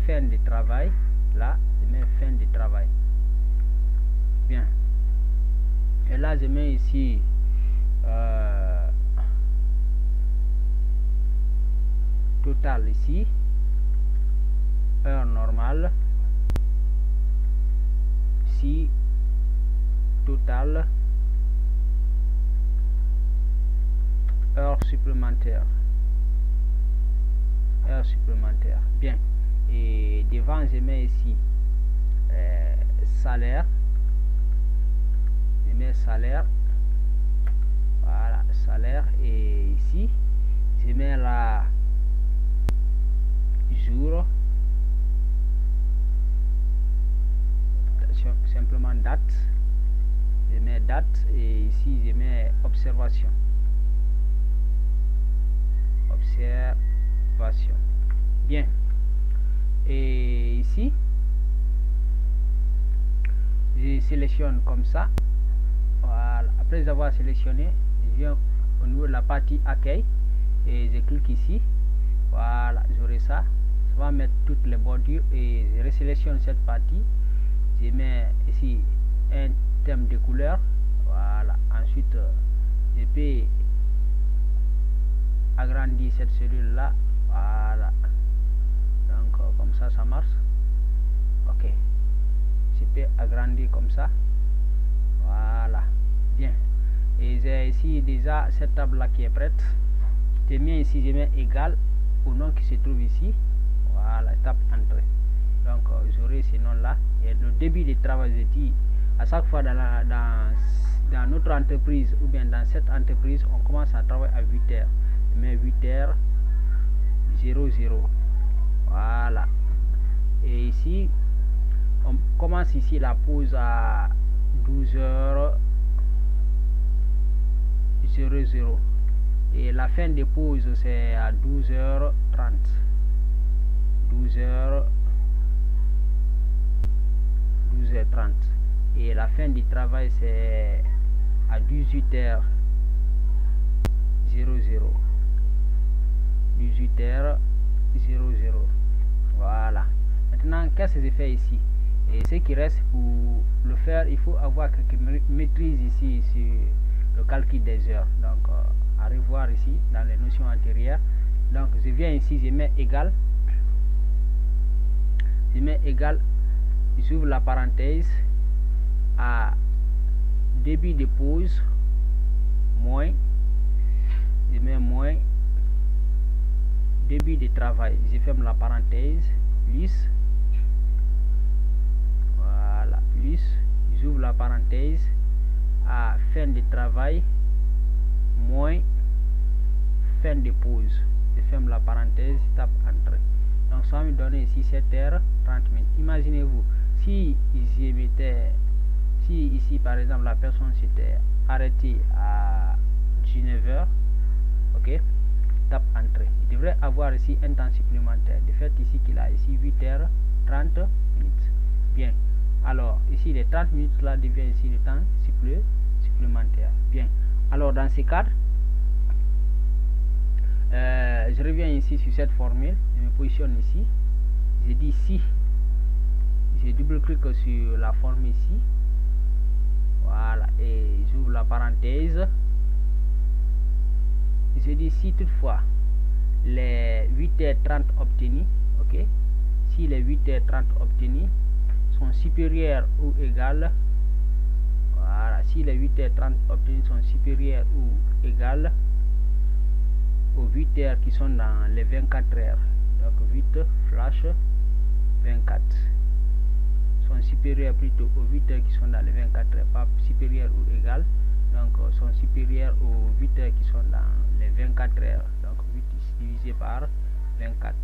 fin de travail. Là je mets fin de travail. Bien, et là je mets ici total ici, heure normale, ici total, heure supplémentaire. Bien, et devant je mets ici salaire, je mets salaire. Voilà, salaire, et ici je mets la jour, simplement date, je mets date, et ici je mets observation. Bien, et ici je sélectionne comme ça. Voilà, après avoir sélectionné, je viens au niveau de la partie accueil et je clique ici. Voilà, j'aurai ça. Ça va mettre toutes les bordures, et je resélectionne cette partie. Je mets ici un thème de couleur. Voilà, ensuite je peux agrandir cette cellule là. Voilà, donc comme ça marche. Ok, je peux agrandir comme ça. Voilà, bien, et j'ai ici déjà cette table là qui est prête. Je mets ici, je mets égal au nom qui se trouve ici. Voilà, je tape entrée. Donc j'aurai ce nom là, et le début du travail, je dis à chaque fois dans notre entreprise, ou bien dans cette entreprise, on commence à travailler à 8h. Je mets 8h00. Voilà, et ici on commence ici la pause à 12h00, et la fin de pause c'est à 12h30. Et la fin du travail c'est à 18h00. 18h00. Voilà, maintenant qu'est-ce que je fais ici? Et ce qui reste, pour le faire, il faut avoir quelques maîtrises ici sur le calcul des heures. Donc à revoir ici dans les notions antérieures. Donc je viens ici, je mets égal, j'ouvre la parenthèse, à débit de pause moins, je mets moins débit de travail, je ferme la parenthèse, plus, voilà, plus, j'ouvre la parenthèse, à fin de travail moins fin de pause, je ferme la parenthèse, tape entrée. Donc ça va me donner ici 7h30. Imaginez-vous, si ici par exemple la personne s'était arrêtée à 19h, ok, tape entrée, il devrait avoir ici un temps supplémentaire. De fait ici qu'il a ici 8h30. Bien, alors ici les 30 minutes là devient ici le temps supplémentaire. Bien, alors dans ces cadres, je reviens ici sur cette formule, je me positionne ici, je dis si, je double-clique sur la formule ici, voilà, et j'ouvre la parenthèse, je dis si toutefois les 8h30 obtenus, ok, si les 8h30 obtenus sont supérieurs ou égales, voilà, si les 8h30 obtenus sont supérieurs ou égales aux 8 heures qui sont dans les 24 heures, donc 8 flash 24 sont supérieurs plutôt aux 8 heures qui sont dans les 24 heures, pas supérieurs ou égales, donc sont supérieurs aux 8 heures qui sont dans les 24 heures, donc 8 divisé par 24,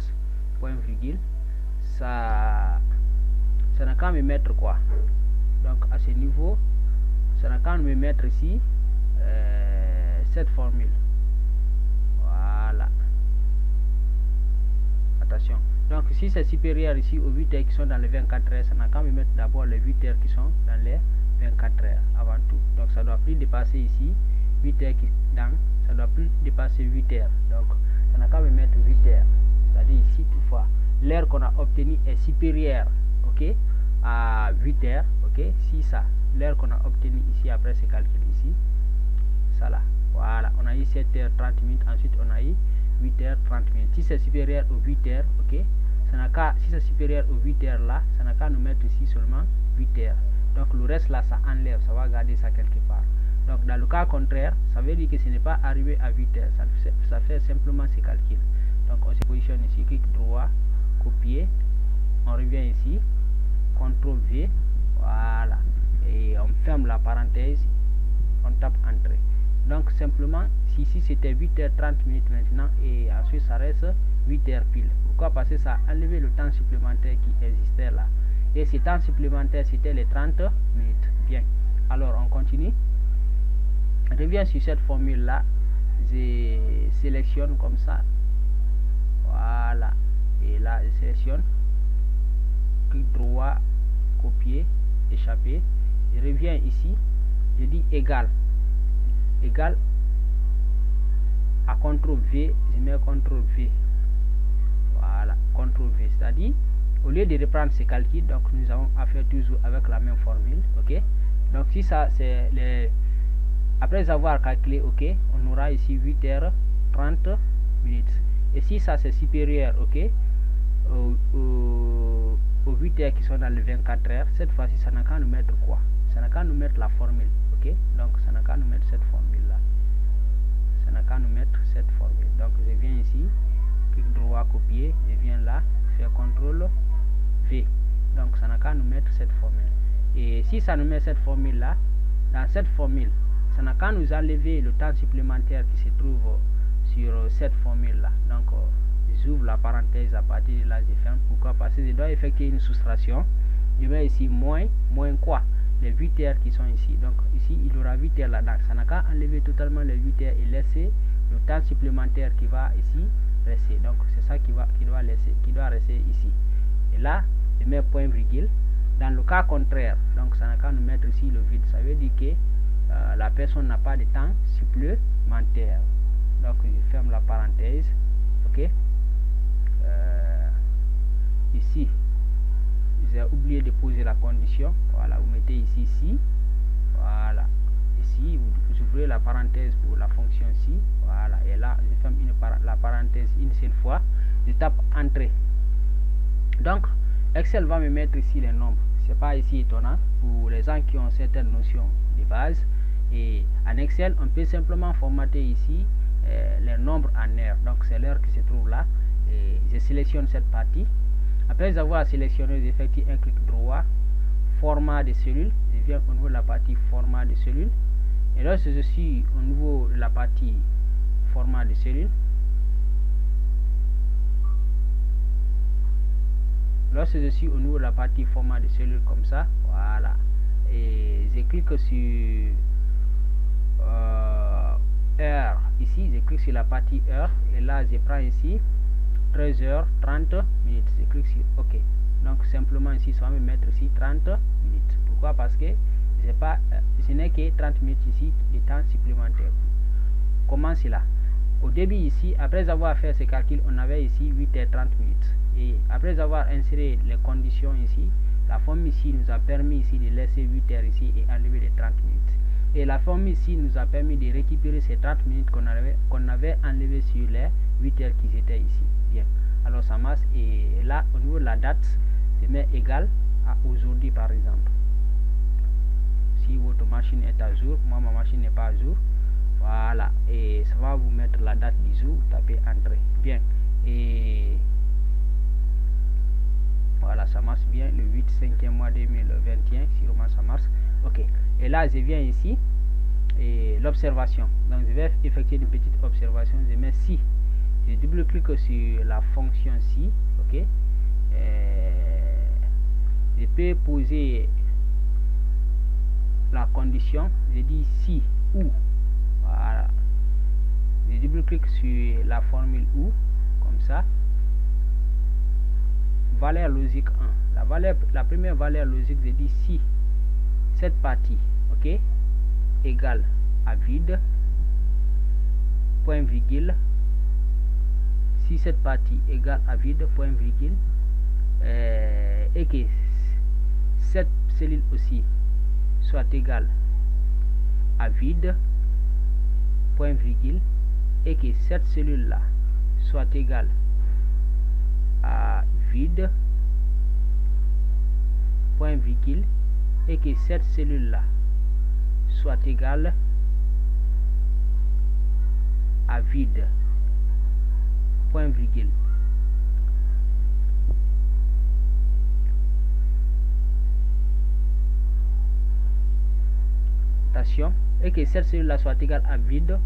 point virgule, ça n'a qu'à me mettre quoi, donc à ce niveau, ça n'a qu'à me mettre ici cette formule. Voilà. Attention. Donc si c'est supérieur ici aux 8 heures qui sont dans les 24 heures, ça n'a qu'à me mettre d'abord les 8 heures qui sont dans les 24 heures avant tout. Donc ça doit plus dépasser ici 8 heures ça doit plus dépasser 8 heures. Donc ça n'a qu'à me mettre 8 heures. C'est-à-dire ici toutefois l'heure qu'on a obtenue est supérieure, ok, à 8 heures, ok. Si ça, l'heure qu'on a obtenue ici après ce calcul ici, ça là. Voilà, on a eu 7h30 minutes, ensuite on a eu 8h30 minutes. Si c'est supérieur aux 8 heures, ok, ça n'a qu'à, si c'est supérieur aux 8 heures là, ça n'a qu'à nous mettre ici seulement 8 heures. Donc le reste là, ça enlève, ça va garder ça quelque part. Donc dans le cas contraire, ça veut dire que ce n'est pas arrivé à 8 heures, ça fait simplement ce calcul. Donc on se positionne ici, clic droit, copier, on revient ici, CTRL V, voilà, et on ferme la parenthèse, on tape entrée. Donc simplement, si ici c'était 8h30 minutes maintenant, et ensuite ça reste 8h pile. Pourquoi? Parce que ça a enlevé le temps supplémentaire qui existait là. Et ce temps supplémentaire, c'était les 30 minutes. Bien. Alors on continue. Je reviens sur cette formule là. Je sélectionne comme ça. Voilà. Et là, je sélectionne. Clic droit, copier, échapper. Je reviens ici. Je dis égal à CTRL V, je mets CTRL V, voilà, CTRL V, c'est-à-dire au lieu de reprendre ces calculs, donc nous avons affaire toujours avec la même formule, ok. Donc si ça c'est les, après avoir calculé, ok, on aura ici 8h30 minutes, et si ça c'est supérieur, ok, aux 8 heures qui sont dans les 24 heures, cette fois-ci ça n'a qu'à nous mettre quoi, ça n'a qu'à nous mettre la formule, ok. Donc ça n'a qu'à nous mettre cette formule là, ça n'a qu'à nous mettre cette formule. Donc je viens ici, clic droit, copier, je viens là, faire CTRL V. Donc ça n'a qu'à nous mettre cette formule. Et si ça nous met cette formule là, dans cette formule, ça n'a qu'à nous enlever le temps supplémentaire qui se trouve sur cette formule là. Donc j'ouvre la parenthèse, à partir de là je ferme. Pourquoi? Parce que je dois effectuer une soustraction. Je mets ici moins quoi, les 8 heures qui sont ici. Donc ici il aura 8 heures là-dedans. Ça n'a qu'à enlever totalement les 8 heures et laisser le temps supplémentaire qui va ici rester. Donc c'est ça qui doit rester ici. Et là je mets point virgule. Dans le cas contraire, donc ça n'a qu'à nous mettre ici le vide. Ça veut dire que la personne n'a pas de temps supplémentaire. Donc je ferme la parenthèse, ok. Ici j'ai oublié de poser la condition. Voilà, vous mettez ici si. Voilà, ici vous ouvrez la parenthèse pour la fonction si. Voilà, et là je ferme la parenthèse une seule fois, je tape entrée. Donc Excel va me mettre ici les nombres. C'est pas ici étonnant pour les gens qui ont certaines notions de base. Et en Excel, on peut simplement formater ici les nombres en heure. Donc c'est l'heure qui se trouve là. Et je sélectionne cette partie. Après avoir sélectionné, j'effectue un clic droit, format de cellules. Je viens au niveau de la partie format de cellules. Et lorsque je suis au niveau de la partie format de cellules, lorsque je suis au niveau de la partie format de cellules comme ça, voilà, et je clique sur heure, ici je clique sur la partie heure, et là je prends ici 13h30 minutes, je clique sur OK. Donc simplement ici ça va me mettre ici 30 minutes. Pourquoi? Parce que je n'ai que 30 minutes ici de temps supplémentaire. Comment cela? Au début ici, après avoir fait ce calcul, on avait ici 8h30 minutes. Et après avoir inséré les conditions ici, la formule ici nous a permis ici de laisser 8 heures ici et enlever les 30 minutes. Et la formule ici nous a permis de récupérer ces 30 minutes qu'on avait enlevé sur les 8 heures qui étaient ici. Bien. Alors ça marche. Et là, au niveau de la date, je mets égal à aujourd'hui par exemple. Si votre machine est à jour, moi ma machine n'est pas à jour. Voilà, et ça va vous mettre la date du jour, vous tapez entrée. Bien, et voilà, ça marche bien, le 8 5e mois 2021, sûrement ça marche. Ok, et là je viens ici, et l'observation, donc je vais effectuer une petite observation, je mets si, je double-clique sur la fonction si, ok, je peux poser la condition, je dis si ou. Voilà, je double-clique sur la formule ou, comme ça. Valeur logique 1. La première valeur logique, je dis si cette partie, ok, égale à vide, point virgule. Si cette partie égale à vide, point virgule, et que cette cellule aussi soit égale à vide, point virgule, et que cette cellule là soit égale à vide, point virgule, et que cette cellule là soit égale à vide, point virgule. Attention, et que cette cellule là soit égale à vide,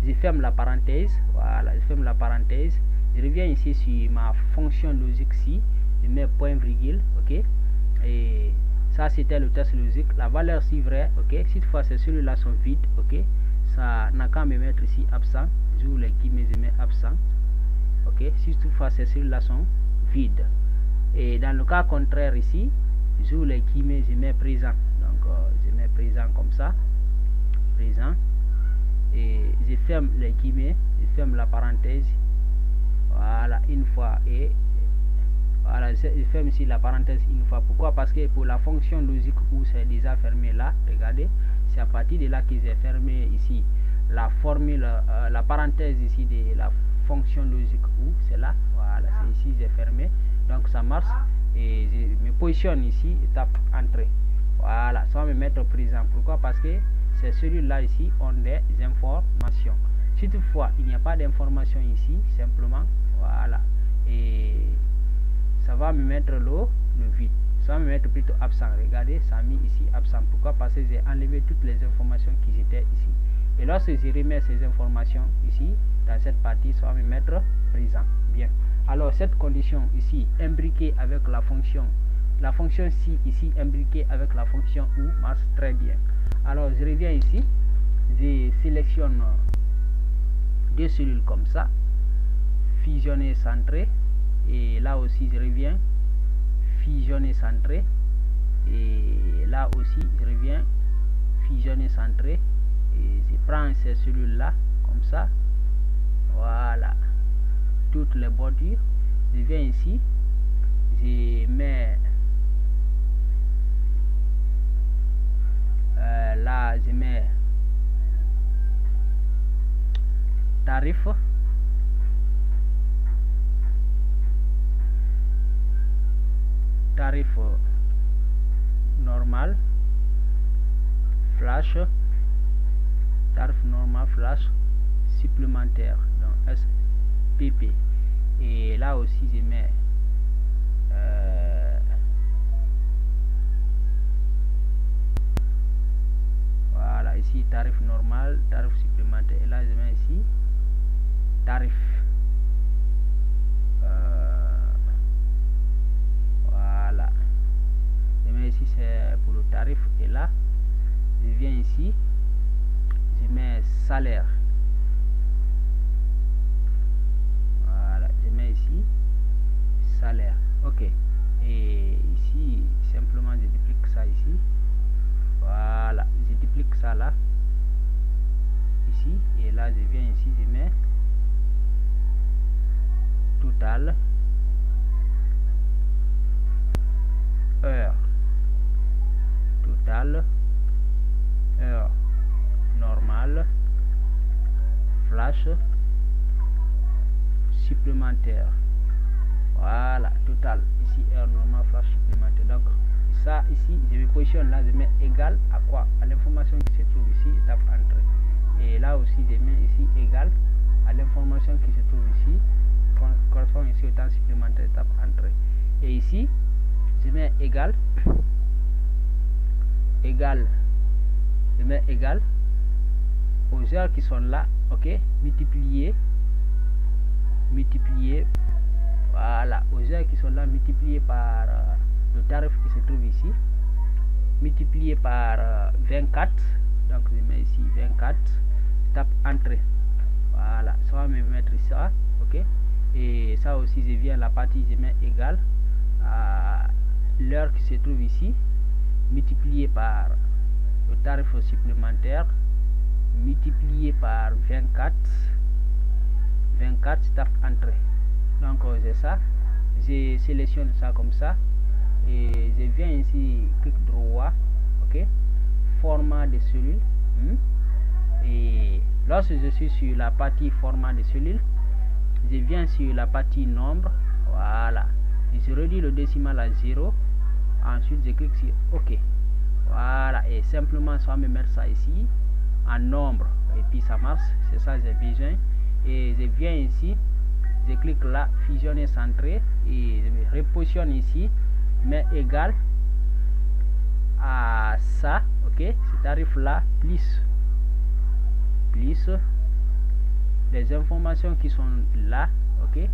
je ferme la parenthèse. Voilà, je ferme la parenthèse, je reviens ici sur ma fonction logique si, je mets point virgule, ok, et ça c'était le test logique. La valeur si vrai, ok, si toutefois ces cellules là sont vides, ok, ça n'a qu'à me mettre ici absent, j'ouvre les guillemets, je mets absent, ok, si toutefois ces cellules là sont vides. Et dans le cas contraire ici, j'ouvre les guillemets, je mets présent, donc je mets présent comme ça, présent, et je ferme les guillemets, je ferme la parenthèse, voilà, une fois, et voilà, je ferme ici la parenthèse une fois. Pourquoi? Parce que pour la fonction logique où c'est déjà fermé là, regardez, c'est à partir de là que j'ai fermé ici la formule, la parenthèse ici de la fonction logique où c'est là, voilà, c'est ici j'ai fermé, donc ça marche, et je me positionne ici et tape entrée. Voilà, ça va me mettre présent. Pourquoi? Parce que ces cellules-là ici ont des informations. Si toutefois il n'y a pas d'information ici, simplement, voilà, et ça va me mettre le vide. Ça va me mettre plutôt absent. Regardez, ça a mis ici absent. Pourquoi? Parce que j'ai enlevé toutes les informations qui étaient ici. Et lorsque je remets ces informations ici, dans cette partie, ça va me mettre présent. Bien. Alors, cette condition ici, imbriquée avec la fonction si ici, imbriquée avec la fonction ou, marche très bien. Alors, je reviens ici, je sélectionne deux cellules comme ça, fusionner, centré, et là aussi je reviens, fusionner, centré, et là aussi je reviens, fusionner, centré, et je prends ces cellules là comme ça, voilà, toutes les bordures, je viens ici, je mets là je mets tarif, normal flash, tarif normal flash supplémentaire, donc SPP. Et là aussi je mets voilà, ici tarif normal, tarif supplémentaire, et là je mets ici tarif voilà, je mets ici c'est pour le tarif, et là je viens ici, je mets salaire, voilà, je mets ici salaire, ok, et ici simplement je duplique ça ici, voilà, je duplique ça là ici, et là je viens ici, je mets total heure, total heure normale flash supplémentaire, voilà, total ici heure normale flash supplémentaire. Donc ça ici je me positionne là, je mets égal à quoi? À l'information qui se trouve ici, étape entrée, et là aussi je mets ici égal à l'information qui se trouve ici, correspond ici au temps supplémentaire, étape entrée, et ici je mets égal, je mets égal aux heures qui sont là, ok, multiplié, voilà, aux heures qui sont là multiplié par le tarif qui se trouve ici, multiplié par 24, donc je mets ici 24, tape entrée, voilà, ça va me mettre ça, ok, et ça aussi je viens à la partie, je mets égal à l'heure qui se trouve ici, multiplié par le tarif supplémentaire, multiplié par 24, tape entrée. Donc c'est ça, je sélectionne ça comme ça, et je viens ici, clic droit, ok, format de cellule, et lorsque je suis sur la partie format de cellule, je viens sur la partie nombre, voilà, et je réduis le décimal à 0, ensuite je clique sur ok, voilà, et simplement ça va me mettre ça ici en nombre, et puis ça marche, c'est ça j'ai besoin, et je viens ici, je clique là, fusionner centré, et je me repositionne ici, mais égal à ça, ok, ce tarif là plus les informations qui sont là, ok,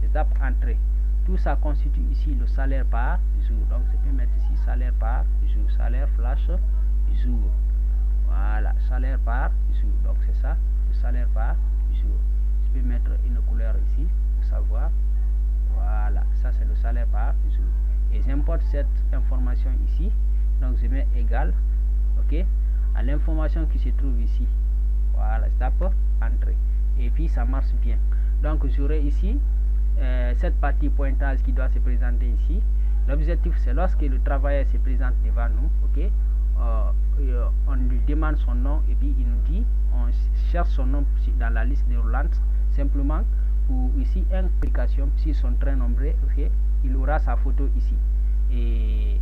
étape entrée, tout ça constitue ici le salaire par jour, donc je peux mettre ici salaire par jour, salaire flash jour, voilà, salaire par jour, donc c'est ça, le salaire par jour. Je peux mettre une couleur ici pour savoir, voilà, ça c'est le salaire par jour, et j'importe cette information ici, donc je mets égal, ok, à l'information qui se trouve ici, voilà, tape entrée, et puis ça marche bien. Donc j'aurai ici cette partie pointage qui doit se présenter ici. L'objectif c'est lorsque le travailleur se présente devant nous, ok, on lui demande son nom, et puis il nous dit, on cherche son nom dans la liste déroulante, simplement pour ici une application, s'ils sont très nombreux, ok, il aura sa photo ici, et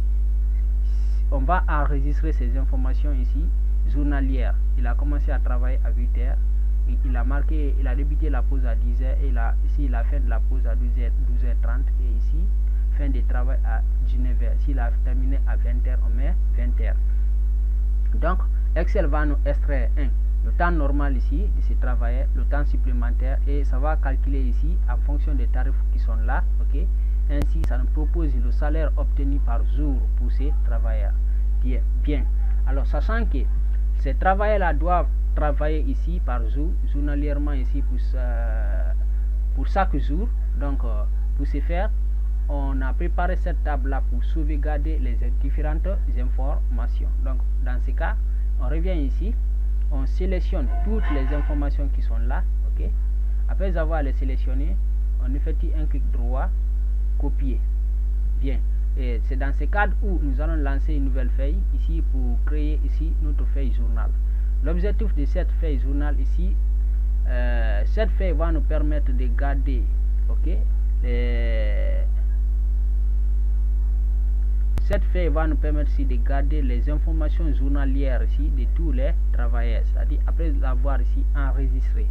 on va enregistrer ces informations ici journalières. Il a commencé à travailler à 8 heures, et il a marqué, il a débuté la pause à 10 heures, et là ici il a fait de la pause à 12h30, et ici fin de travail à 19 heures. S'il a terminé à 20 heures, on met 20 heures. Donc Excel va nous extraire le temps normal ici de ce travailleur, le temps supplémentaire, et ça va calculer ici en fonction des tarifs qui sont là, ok. Ainsi ça nous propose le salaire obtenu par jour pour ces travailleurs. Bien. Alors sachant que ces travailleurs là doivent travailler ici par jour, journalièrement ici pour chaque jour, donc pour ce faire, on a préparé cette table là pour sauvegarder les différentes informations. Donc dans ce cas, on revient ici, on sélectionne toutes les informations qui sont là, ok. Après avoir les sélectionnées, on effectue un clic droit, copier. Bien. Et c'est dans ce cadre où nous allons lancer une nouvelle feuille ici pour créer ici notre feuille journal. L'objectif de cette feuille journal ici, cette feuille va nous permettre de garder, ok, cette feuille va nous permettre ici de garder les informations journalières ici de tous les travailleurs, c'est-à-dire après l'avoir ici enregistré,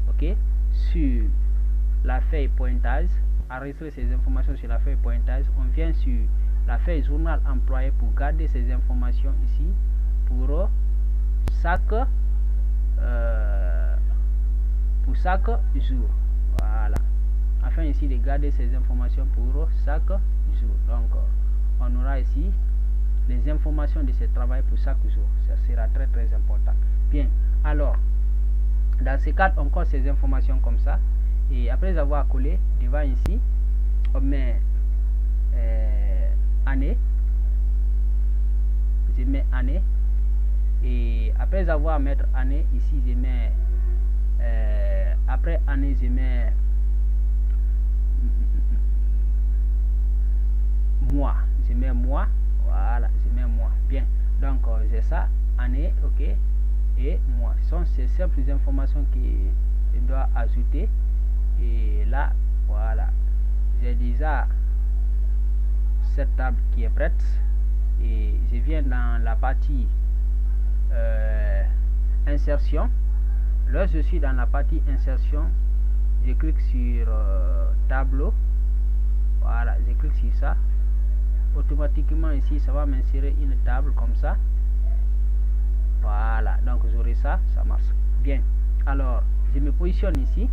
ok, sur la feuille pointage, enregistrer ces informations sur la feuille pointage, on vient sur la feuille journal employé pour garder ces informations ici pour chaque jour, voilà, afin ici de garder ces informations pour chaque jour. Donc on aura ici les informations de ce travail pour chaque jour. Ça sera très très important. Bien, alors dans ce cadre on colle ces informations comme ça, et après avoir collé devant ici on met année, je mets année, et après avoir mettre année ici je mets après année je mets mois, je mets mois, voilà, je mets mois. Bien, donc j'ai ça, année, ok, et mois. Ce sont ces simples informations qui je dois ajouter, et là voilà, j'ai déjà cette table qui est prête, et je viens dans la partie insertion. Lorsque je suis dans la partie insertion, je clique sur tableau, voilà, je clique sur ça, automatiquement ici ça va m'insérer une table comme ça, voilà, donc j'aurai ça, ça marche bien. Alors je me positionne ici,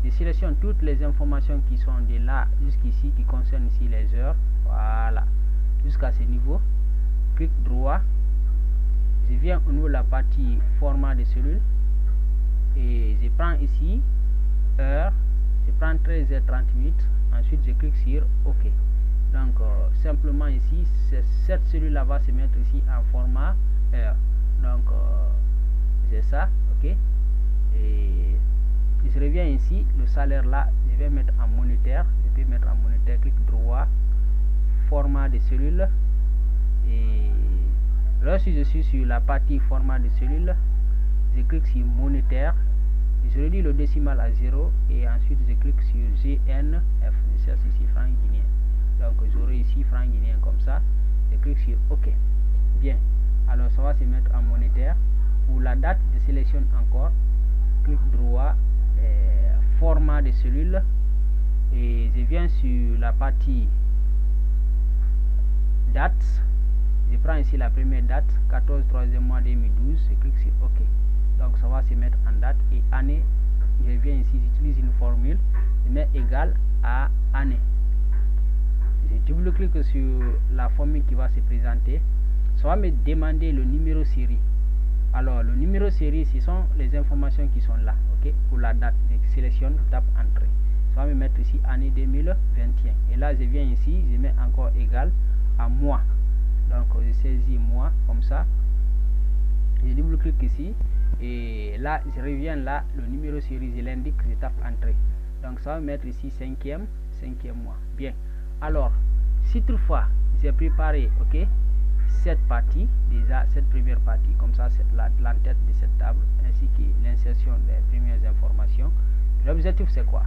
je sélectionne toutes les informations qui sont de là jusqu'ici, qui concernent ici les heures, voilà, jusqu'à ce niveau, clic droit, je viens au niveau de la partie format de cellule, et je prends ici heure, je prends 13h38, ensuite je clique sur OK. Donc simplement ici cette cellule là va se mettre ici en format heure, donc c'est ça, ok, et je reviens ici, le salaire là je vais mettre en monétaire, je peux mettre en monétaire, clic droit, format de cellule, et lorsque je suis sur la partie format de cellule, je clique sur monétaire, je réduis le décimal à 0, et ensuite je clique sur GNF, je cherche ici franc guinéen, donc j'aurai ici franc guinéen comme ça, je clique sur OK. Bien, alors ça va se mettre en monétaire. Pour la date, je sélectionne encore, clic droit, format de cellule, et je viens sur la partie date, je prends ici la première date, 14 3e mois 2012, je clique sur OK. Donc ça va se mettre en date, et année, je viens ici, j'utilise une formule, je mets égal à année. Je double-clique sur la formule qui va se présenter, ça va me demander le numéro série. Alors le numéro série, ce sont les informations qui sont là, ok. Pour la date, je sélectionne, tape entrée, ça va me mettre ici année 2021, et là je viens ici, je mets encore égal à mois, donc je saisis mois comme ça, je double-clique ici, et là je reviens là, le numéro série je l'indique, je tape entrée, donc ça va me mettre ici cinquième mois. Bien, alors si toutefois j'ai préparé, ok, cette partie, déjà cette première partie, comme ça c'est l'entête de cette table, ainsi que l'insertion des premières informations, l'objectif c'est quoi?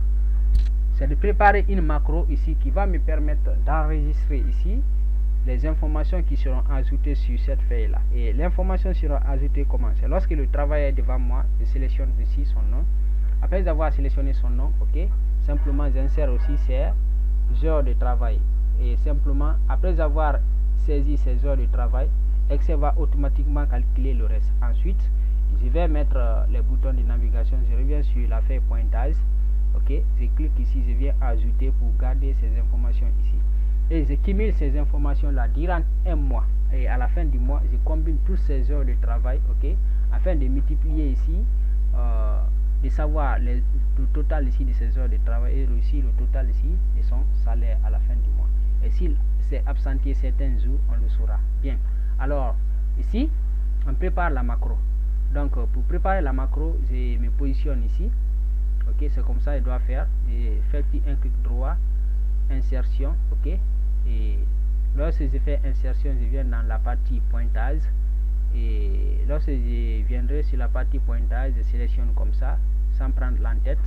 C'est de préparer une macro ici qui va me permettre d'enregistrer ici les informations qui seront ajoutées sur cette feuille là. Et l'information sera ajoutée comment? C'est lorsque le travailleur est devant moi, je sélectionne ici son nom. Après avoir sélectionné son nom, ok, simplement j'insère aussi ses heures de travail, et simplement après avoir saisi ces heures de travail, Excel va automatiquement calculer le reste. Ensuite je vais mettre les boutons de navigation, je reviens sur la feuille pointage, ok, je clique ici, je viens ajouter pour garder ces informations ici, et je cumule ces informations là durant un mois, et à la fin du mois je combine toutes ces heures de travail, ok, afin de multiplier ici, de savoir le total ici de ces heures de travail, et aussi le total ici de son salaire à la fin du mois. Et s'il s'est absenté certains jours, on le saura. Bien, alors ici on prépare la macro. Donc pour préparer la macro, je me positionne ici, ok, c'est comme ça je dois faire. Je fais un clic droit, insertion, ok, et lorsque je fais insertion, je viens dans la partie pointage, et lorsque je viendrai sur la partie pointage, je sélectionne comme ça sans prendre l'entête,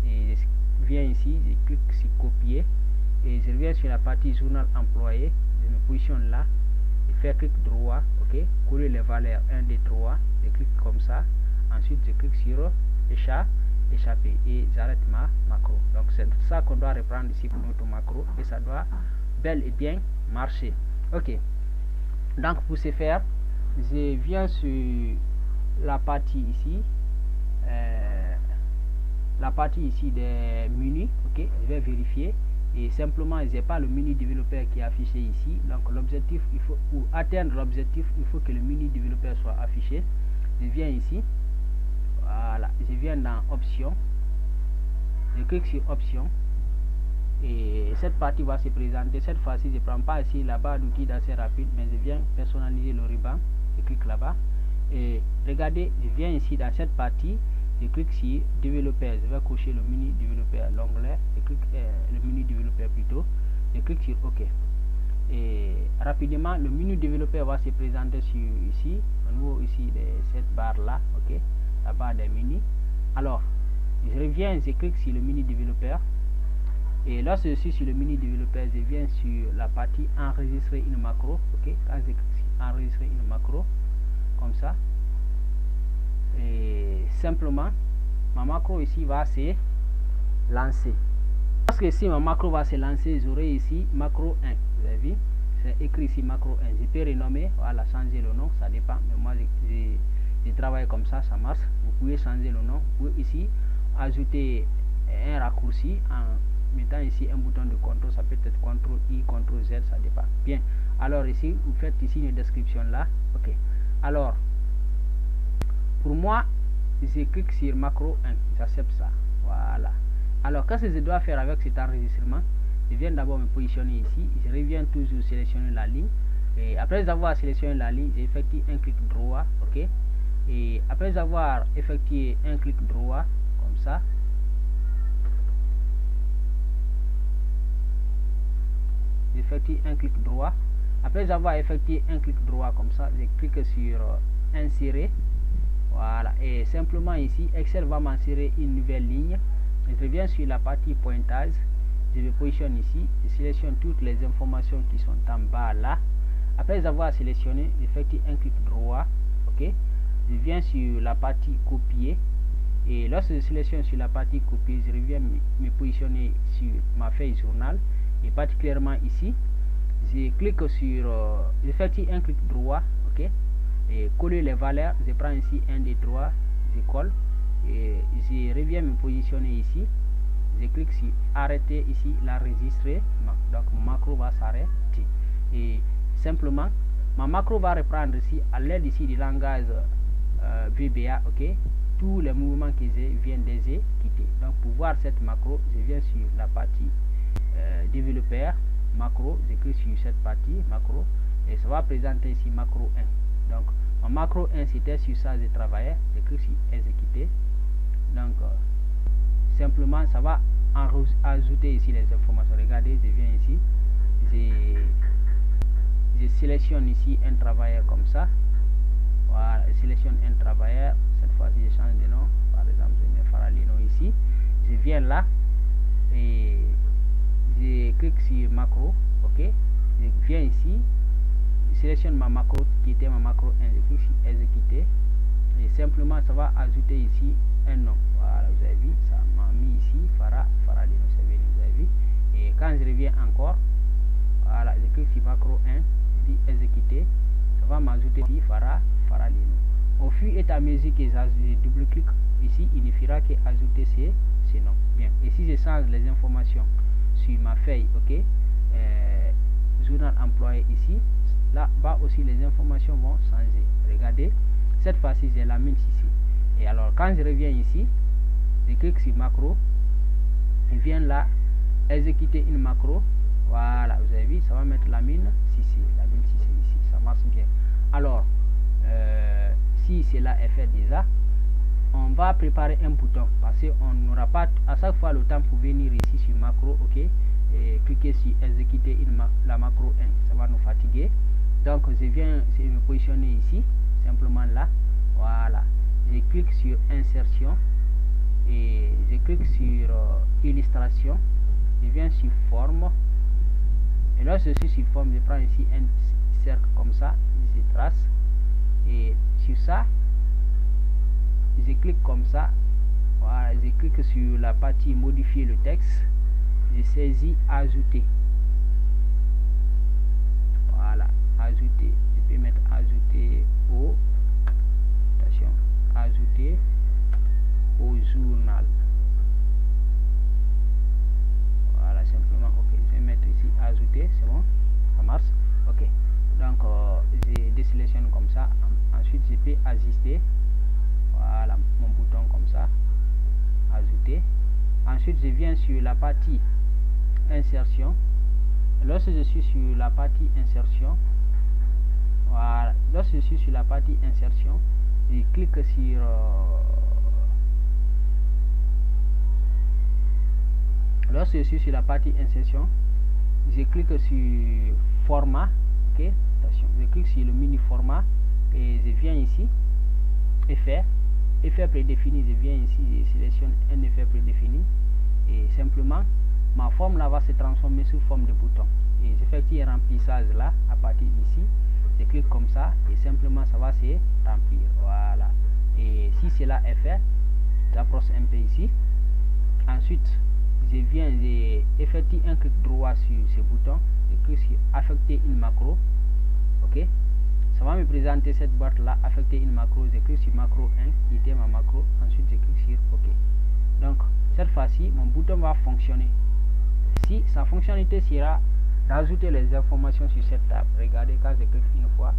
et je viens ici, je clique sur copier, et je reviens sur la partie journal employé, je me positionne là, je fais clic droit, ok, coller les valeurs 1, 2, 3, je clique comme ça, ensuite je clique sur échapper et j'arrête ma macro. Donc c'est ça qu'on doit reprendre ici pour notre macro, et ça doit bel et bien marcher. Ok, donc pour ce faire, je viens sur la partie ici, des menus, ok, je vais vérifier, et simplement j'ai pas le menu développeur qui est affiché ici. Donc l'objectif, il faut, pour atteindre l'objectif, il faut que le menu développeur soit affiché. Je viens ici, voilà, je viens dans options, je clique sur options, et cette partie va se présenter. Cette fois-ci, je ne prends pas ici la barre d'outils d'accès rapide, mais je viens personnaliser le ruban, je clique là-bas, et regardez, je viens ici dans cette partie, je clique sur développeur, je vais cocher le menu développeur, l'onglet, je clique le menu développeur plutôt, je clique sur OK, et rapidement le menu développeur va se présenter sur ici, au niveau ici de cette barre là, ok, la barre des menus. Alors je reviens, je clique sur le menu développeur, et lorsque je suis sur le menu développeur, je viens sur la partie enregistrer une macro, ok, quand je clique sur enregistrer une macro comme ça, et simplement ma macro ici va se lancer. Parce que si ma macro va se lancer, j'aurai ici macro 1, vous avez vu, c'est écrit ici macro 1. Je peux renommer, voilà, changer le nom, ça dépend, mais moi je travaille comme ça, ça marche. Vous pouvez changer le nom, vous pouvez ici ajouter un raccourci en mettant ici un bouton de contrôle, ça peut être CTRL I, CTRL Z, ça dépend. Bien, alors ici vous faites ici une description là, ok. Alors pour moi, je clique sur macro 1, j'accepte ça, voilà. Alors qu'est-ce que je dois faire avec cet enregistrement? Je viens d'abord me positionner ici, je reviens toujours sélectionner la ligne, et après avoir sélectionné la ligne, j'effectue un clic droit, ok, et après avoir effectué un clic droit comme ça, j'effectue un clic droit. Après avoir effectué un clic droit comme ça, je clique sur insérer, voilà, et simplement ici Excel va m'insérer une nouvelle ligne. Je reviens sur la partie pointage, je me positionne ici, je sélectionne toutes les informations qui sont en bas là. Après avoir sélectionné, j'effectue un clic droit, ok, je viens sur la partie copier, et lorsque je sélectionne sur la partie copier, je reviens me positionner sur ma feuille journal, et particulièrement ici je clique sur j'effectue un clic droit, ok, et coller les valeurs. Je prends ici 1, 2, 3, je colle, et je reviens me positionner ici, je clique sur arrêter ici l'enregistrer, donc mon macro va s'arrêter, et simplement ma macro va reprendre ici à l'aide ici du langage VBA, ok, tous les mouvements que je viens d'exécuter. Donc pour voir cette macro, je viens sur la partie développeur, macro, je clique sur cette partie macro, et ça va présenter ici macro 1. Donc en macro 1 c'était sur ça je travaillais, je clique sur exécuter. Donc simplement ça va ajouter ici les informations. Regardez, je viens ici, je sélectionne ici un travailleur comme ça, voilà, je sélectionne un travailleur. Cette fois-ci je change de nom, par exemple je mets Faralino ici, je viens là et je clique sur macro, ok, je viens ici, je sélectionne ma macro qui était ma macro 1, je clique sur exécuter, et simplement ça va ajouter ici un nom. Voilà, vous avez vu, ça m'a mis ici Faralino, c'est venu, vous avez vu. Et quand je reviens encore, voilà, je clique sur macro 1, je dis exécuter, ça va m'ajouter ici Faralino. Au fur et à mesure que je double-clique ici, il ne fera qu'ajouter ces noms. Bien, et si je change les informations sur ma feuille, ok, journal employé ici, là-bas aussi les informations vont changer. Regardez, cette fois-ci j'ai la mine ici. Et alors quand je reviens ici, je clique sur macro, je viens là, exécuter une macro, voilà, vous avez vu, ça va mettre la mine ici, ici, ça marche bien. Alors si cela est fait déjà, on va préparer un bouton, parce qu'on n'aura pas à chaque fois le temps pour venir ici sur macro, ok, cliquer sur exécuter la macro 1, ça va nous fatiguer. Donc je viens me positionner ici, simplement là, voilà, je clique sur insertion et je clique sur illustration, je viens sur forme, et lorsque je suis sur forme, je prends ici un cercle comme ça, je trace, et sur ça je clique comme ça, voilà, je clique sur la partie modifier le texte, je saisis ajouter, voilà, ajouter, je peux mettre ajouter au, attention, ajouter au journal, voilà, simplement, ok, je vais mettre ici ajouter, c'est bon, ça marche, ok, donc je désélectionne comme ça, ensuite je peux ajuster, voilà, mon bouton comme ça, ajouter, ensuite je viens sur la partie insertion, lorsque je suis sur la partie insertion, voilà, lorsque je suis sur la partie insertion, je clique sur lorsque je suis sur la partie insertion, je clique sur format, ok, attention, je clique sur le mini format et je viens ici, effet prédéfini, je viens ici, je sélectionne un effet prédéfini et simplement ma forme là va se transformer sous forme de bouton et j'effectue un remplissage là à partir d'ici, je clique comme ça et simplement ça va se remplir, voilà, et si cela est fait, j'approche un peu ici, ensuite je viens, j'effectue un clic droit sur ce bouton, je clique sur affecter une macro, ok, ça va me présenter cette boîte là, affecter une macro, je clique sur macro 1 qui était ma macro, ensuite je clique sur ok. Donc cette fois-ci mon bouton va fonctionner. Si sa fonctionnalité sera d'ajouter les informations sur cette table, regardez, quand je clique une fois,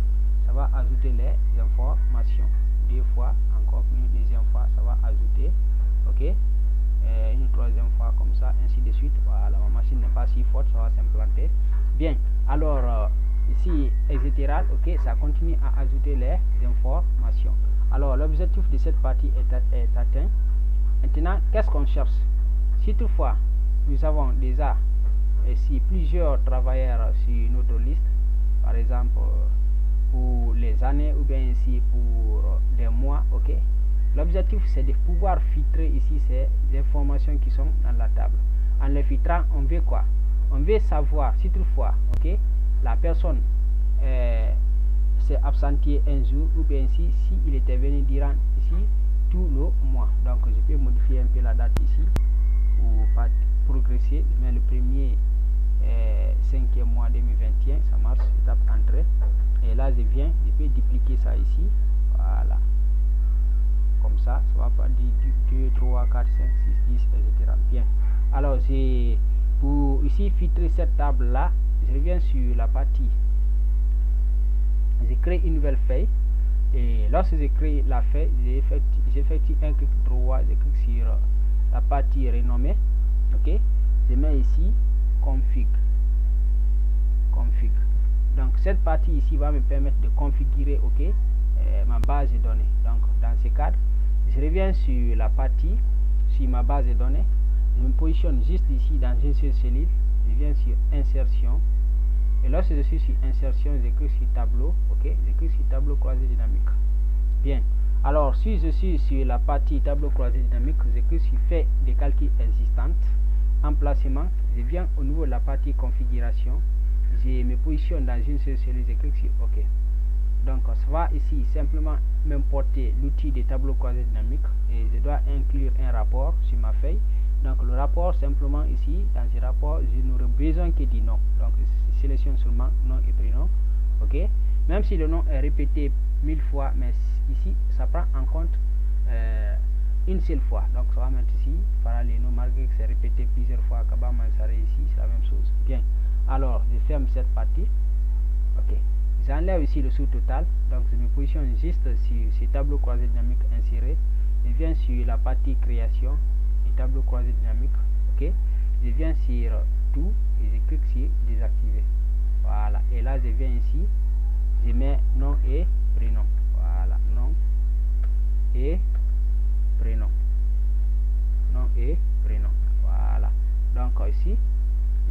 ça va ajouter les informations, deux fois, encore une deuxième fois, ça va ajouter, ok, une troisième fois comme ça, ainsi de suite, voilà, ma machine n'est pas si forte, ça va s'implanter. Bien, alors ici etc, ok, ça continue à ajouter les informations. Alors l'objectif de cette partie est atteint. Maintenant, qu'est-ce qu'on cherche? Si toutefois nous avons déjà ici plusieurs travailleurs sur notre liste, par exemple pour les années ou bien ici pour des mois, ok, l'objectif c'est de pouvoir filtrer ici ces informations qui sont dans la table. En les filtrant, on veut quoi? On veut savoir si toutefois, ok, la personne s'est absenté un jour ou bien si il était venu durant ici tout le mois. Donc je peux modifier un peu la date ici pour progresser. Je mets le premier 5e mois 2021, ça marche, je tape entrée et là je viens, je peux dupliquer ça ici, voilà, comme ça va pas dire 2, 3, 4, 5, 6, 10, etc. Bien, alors j'ai pour ici filtrer cette table là, je reviens sur la partie, je crée une nouvelle feuille et lorsque je crée la feuille, j'effectue un clic droit, je clique sur la partie renommée, ok, je mets ici config. Donc cette partie ici va me permettre de configurer, ok, ma base de données. Donc dans ce cadre, je reviens sur la partie, sur ma base de données, je me positionne juste ici dans une seule cellule, je viens sur insertion et lorsque je suis sur insertion, je clique sur tableau, ok, je clique sur tableau croisé dynamique. Bien, alors si je suis sur la partie tableau croisé dynamique, je clique sur fait des calculs existantes, emplacement, je viens au niveau de la partie configuration, je me positionne dans une seule cellule, je clique sur ok. Donc ça va ici simplement m'importer l'outil de tableau croisé dynamique et je dois inclure un rapport sur ma feuille. Donc le rapport, simplement ici dans ce rapport je n'aurai besoin que du nom, donc je sélectionne seulement nom et prénom, ok, même si le nom est répété 1000 fois, mais ici ça prend en compte une seule fois, donc ça va mettre ici les noms malgré que c'est répété plusieurs fois. Kaba Mansare ici c'est la même chose. Bien, alors je ferme cette partie, ok, j'enlève ici le sous-total, donc je me positionne juste sur ce tableau croisé dynamique inséré, je viens sur la partie création et tableau croisé dynamique, ok, je viens sur tout et je clique sur désactiver, voilà, et là je viens ici, je mets nom et prénom, voilà, nom et prénom, voilà, donc ici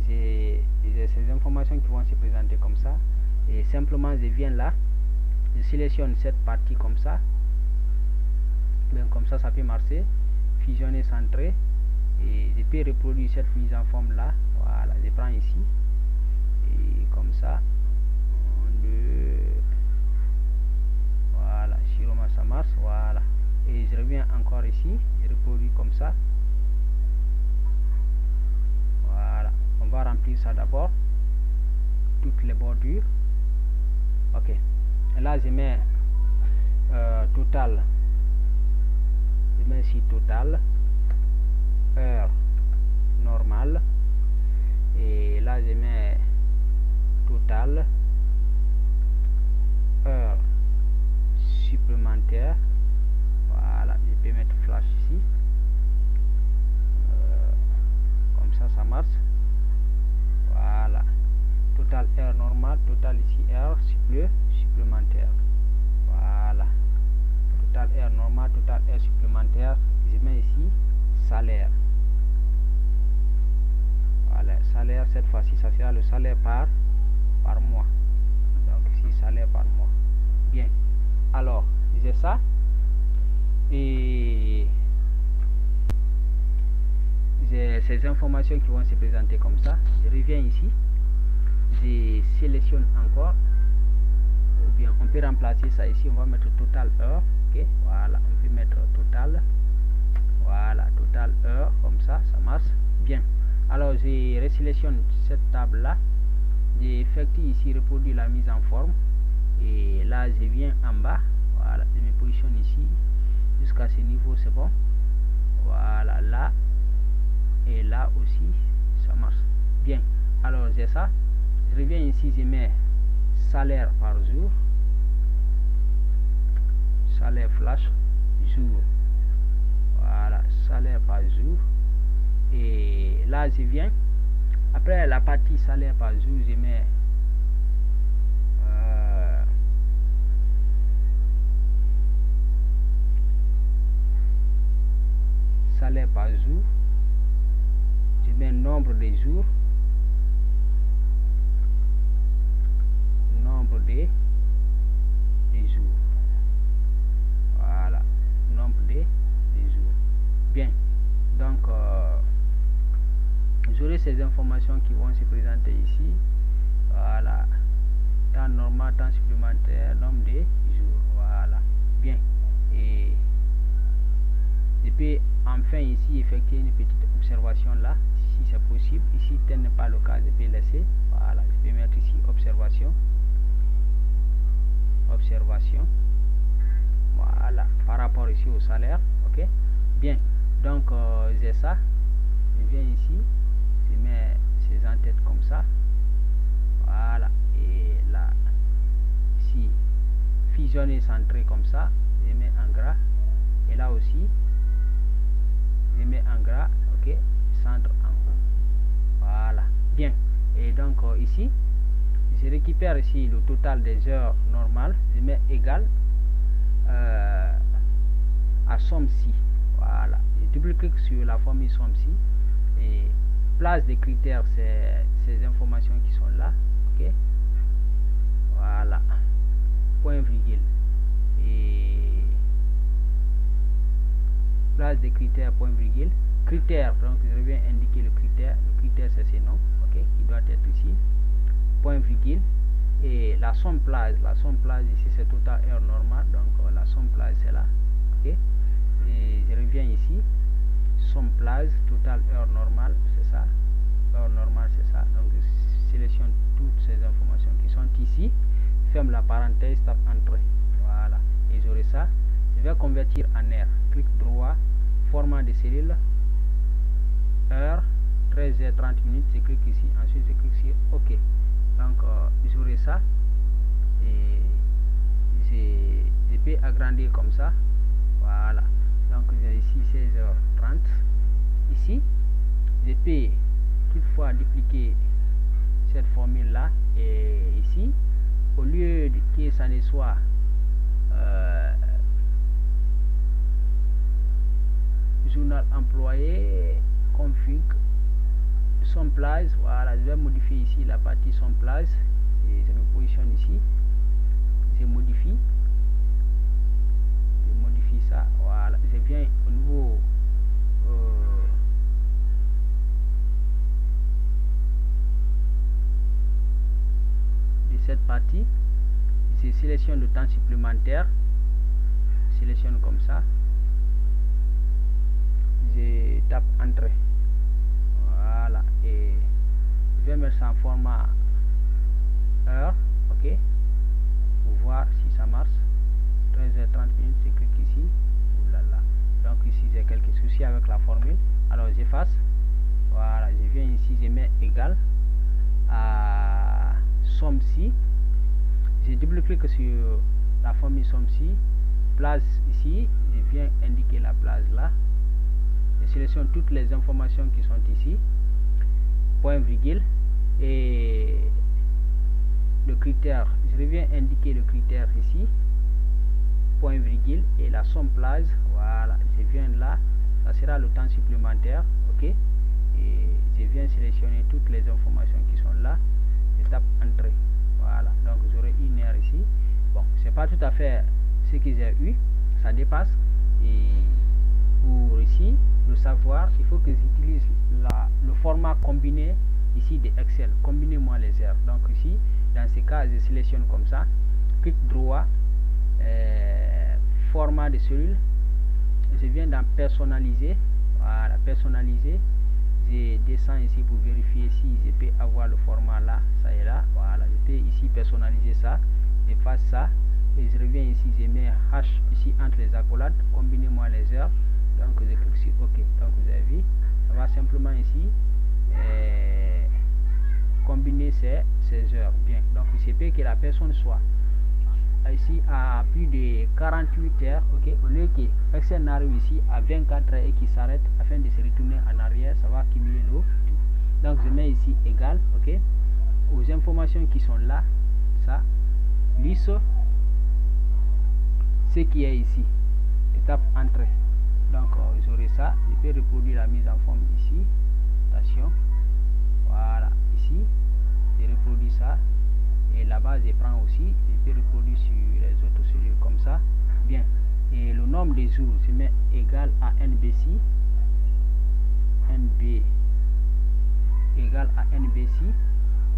j'ai ces informations qui vont se présenter comme ça, et simplement je viens là, je sélectionne cette partie comme ça. Bien, comme ça peut marcher. Fusionner, centrer, et je peux reproduire cette mise en forme là. Voilà, je prends ici et comme ça. Voilà, sûrement ça marche. Voilà, et je reviens encore ici, je reproduis comme ça. Voilà, on va remplir ça d'abord, toutes les bordures. Ok, et là je mets total, je mets ici total, heure normale, et là je mets total, heure supplémentaire. Voilà, je peux mettre flash ici, comme ça marche. Voilà, total heure normale, total ici heure supplémentaire. Voilà, total heure normale, total heure supplémentaire. Je mets ici salaire. Voilà, salaire, cette fois-ci ça sera le salaire par mois. Donc ici salaire par mois. Bien, alors j'ai ça, et j'ai ces informations qui vont se présenter comme ça. Je reviens ici, je sélectionne encore, ou bien on peut remplacer ça ici, on va mettre total heure. Ok, voilà, on peut mettre total, voilà, total heure, comme ça marche bien. Alors je resélectionne cette table là, j'effectue ici reproduire la mise en forme, et là je viens en bas. Voilà, je me positionne ici jusqu'à ce niveau, c'est bon. Voilà, là et là aussi ça marche bien. Alors j'ai ça, je reviens ici, je mets salaire par jour, salaire flash jour. Voilà, salaire par jour, et là je viens après la partie salaire par jour, je mets salaire par jour, je mets nombre de jours, nombre de jours. Voilà, nombre de jours. Bien, donc j'aurai ces informations qui vont se présenter ici. Voilà, temps normal, temps supplémentaire, nombre de jours. Voilà, bien, et je peux enfin ici effectuer une petite observation là, si c'est possible. Ici tel n'est pas le cas, je peux laisser. Voilà, je peux mettre ici observation, voilà, par rapport ici au salaire. Ok, bien, donc j'ai ça, je viens ici, je mets ces en-têtes comme ça. Voilà, et là ici fusionner, centrer comme ça, je mets en gras, et là aussi je mets en gras. Ok, centre en haut. Voilà, bien, et donc ici je récupère ici le total des heures normales, je mets égal à somme-ci. Voilà, je double-clique sur la formule somme-ci, et place des critères, c'est ces informations qui sont là. Ok, voilà, point virgule, et place des critères, point virgule, critère, donc je reviens indiquer le critère c'est ce nom. Ok, qui doit être ici, point virgule, et la somme plage ici c'est total heure normale, donc la somme plage c'est là. Ok, et je reviens ici, somme plage total heure normale, c'est ça, heure normale c'est ça. Donc je sélectionne toutes ces informations qui sont ici, ferme la parenthèse, tape entrée. Voilà, et j'aurai ça, je vais convertir en heure, clic droit, format de cellule, heure 13h30, je clique ici, ensuite je clique sur OK. Donc j'aurai ça, et je peux agrandir comme ça. Voilà, donc j'ai ici 16h30. Ici je peux toutefois dupliquer cette formule là, et ici au lieu que ça ne soit journal employé config some place, voilà, je vais modifier ici la partie some place et je me positionne ici, je modifie ça, voilà, je viens au niveau de cette partie, je sélectionne le temps supplémentaire, je sélectionne comme ça, je tape entrée, voilà, et je vais mettre ça en format heure, ok, pour voir si ça marche. 13h30, je clique ici, oulala, donc ici j'ai quelques soucis avec la formule, alors j'efface, voilà, je viens ici, je mets égal à somme-ci, je double-clique sur la formule somme-ci, place ici, je viens indiquer la place là, je sélectionne toutes les informations qui sont ici, point virgule, et le critère, je reviens indiquer le critère ici, point virgule, et la somme place, voilà, je viens là, ça sera le temps supplémentaire, ok, et je viens sélectionner toutes les informations qui sont là, je tape entrée, voilà, donc j'aurai une heure ici. Bon, c'est pas tout à fait ce que j'ai eu, ça dépasse, et pour ici le savoir, il faut que j'utilise le format combiné ici de Excel, combinez-moi les heures. Donc ici, dans ce cas, je sélectionne comme ça, clic droit, format de cellule, je viens dans personnaliser, voilà, personnaliser, je descends ici pour vérifier si je peux avoir le format là, ça est là, voilà, je peux ici personnaliser ça, je fasse ça, et je reviens ici, je mets H ici entre les accolades, combinez-moi les heures, donc je clique sur OK, donc vous avez vu, ça va simplement ici combiner ces heures, bien, donc il se peut que la personne soit ici à plus de 48 heures, ok, au lieu que Excel n'arrive ici à 24 heures et qui s'arrête afin de se retourner en arrière, ça va cumuler le tout. Donc je mets ici égal, ok, aux informations qui sont là, ça, liste ce qui est ici, étape entrée. Donc j'aurai ça, je peux reproduire la mise en forme ici, attention, voilà, ici, je reproduis ça. Et là-bas, je prends aussi, je peux reproduire sur les autres cellules comme ça. Bien. Et le nombre de jours, je mets égal à NBC. NB égal à NBC.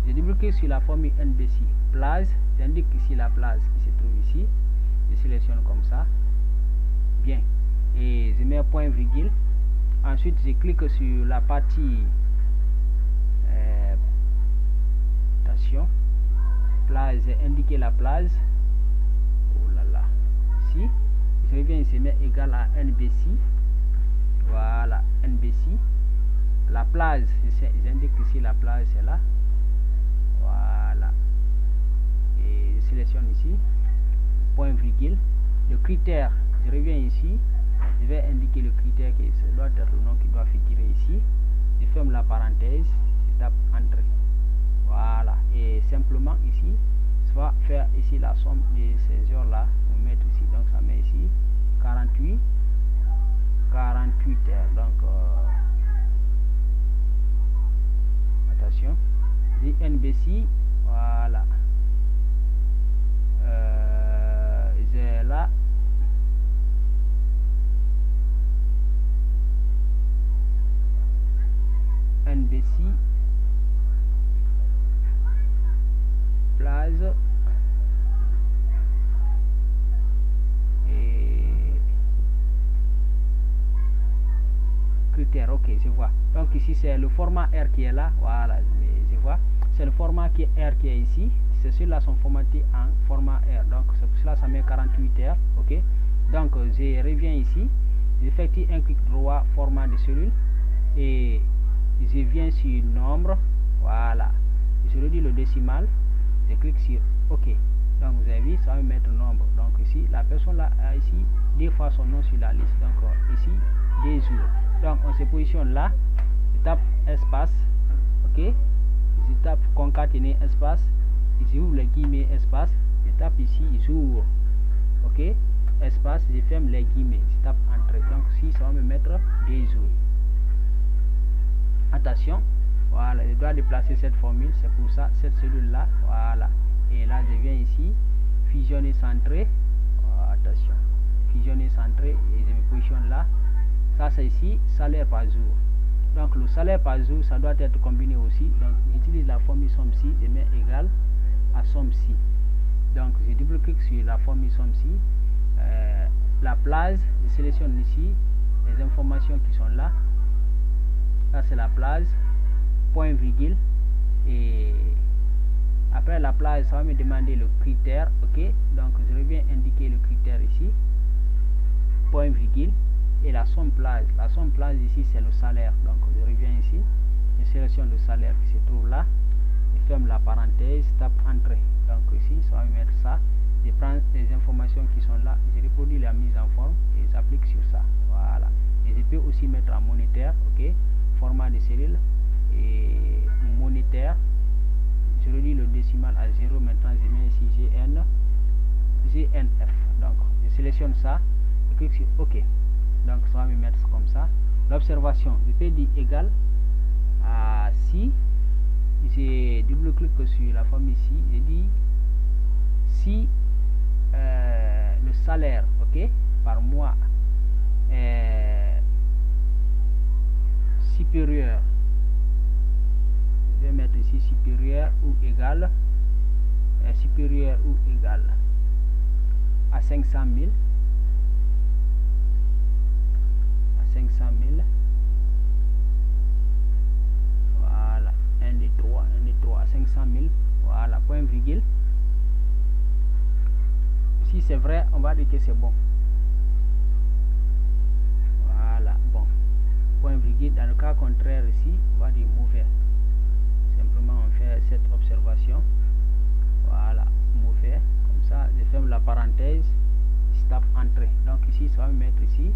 Je double-clique sur la formule NBC. Place, j'indique ici la place qui se trouve ici. Je sélectionne comme ça. Bien. Et je mets point virgule. Ensuite, je clique sur la partie attention. Place, j'ai indiqué la place, oh là là, ici, je reviens ici, mais égal à NBC, voilà, NBC, la place, j'indique ici la place, c'est là, voilà, et je sélectionne ici, point virgule, le critère, je reviens ici, je vais indiquer le critère qui doit être le nom qui doit figurer ici, je ferme la parenthèse, je tape entrée. Voilà, et simplement ici, ça va faire ici la somme de ces heures là, on met ici, donc ça met ici 48 heures, donc attention, NBC, voilà, j'ai là NBC place et critères, ok, je vois. Donc ici c'est le format R qui est là, voilà, je vois, c'est le format qui est R qui est ici, c'est ceux-là sont formatés en format R, donc c'est pour cela ça met 48 heures, ok. Donc je reviens ici, j'effectue un clic droit format de cellule et je viens sur nombre, voilà, je redis le décimal, je clique sur OK. Donc vous avez vu, ça va me mettre le nombre. Donc ici, la personne là a ici deux fois son nom sur la liste. Donc ici, des jours. Donc on se positionne là, je tape espace, OK. Je tape concaténer espace, j'ouvre les guillemets espace, je tape ici jour, OK. Espace, je ferme les guillemets, je tape entrée. Donc ici, ça va me mettre des jours. Attention, Voilà, je dois déplacer cette formule, c'est pour ça, cette cellule là, voilà. Et là, je viens ici, fusionner centré, attention, fusionner centré, et je me positionne là. Ça, c'est ici, salaire par jour. Donc, le salaire par jour, ça doit être combiné aussi. Donc, j'utilise la formule somme-ci, je mets égal à somme-ci. Donc, je double-clique sur la formule somme-ci. La place, je sélectionne ici les informations qui sont là. Ça, c'est la place, point virgule. Et après la place, ça va me demander le critère. Ok, donc je reviens indiquer le critère ici, point virgule. Et la somme place ici, c'est le salaire. Donc, je reviens ici, je sélectionne le salaire qui se trouve là. Je ferme la parenthèse, tape entrée. Donc, ici, ça va me mettre ça. Je prends les informations qui sont là, je reproduis la mise en forme et j'applique sur ça. Voilà. Et je peux aussi mettre en monétaire, ok, format de cellule et monétaire. Je relis le décimal à 0. Maintenant, je mets ici GNF. Donc, je sélectionne ça, je clique sur OK. Donc, ça va me mettre comme ça. L'observation, je peux dire égal à si. Je double-clique sur la forme ici. Je dis si le salaire, ok, par mois est supérieur, je vais mettre ici supérieur ou égal à 500 000, voilà, 1, 2, 3, à 500 000, voilà, point virgule. Si c'est vrai, on va dire que c'est bon. Voilà, bon. Point virgule. Dans le cas contraire ici, on va dire mauvais. Simplement, on fait cette observation. Voilà, mauvais. Comme ça, je ferme la parenthèse. Je tape entrée. Donc ici, ça va me mettre ici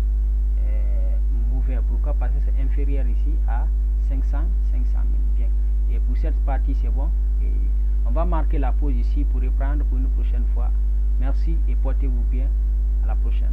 mauvais. Pourquoi? Parce que c'est inférieur ici à 500 000. Bien. Et pour cette partie, c'est bon. Et on va marquer la pause ici pour reprendre pour une prochaine fois. Merci et portez-vous bien. À la prochaine.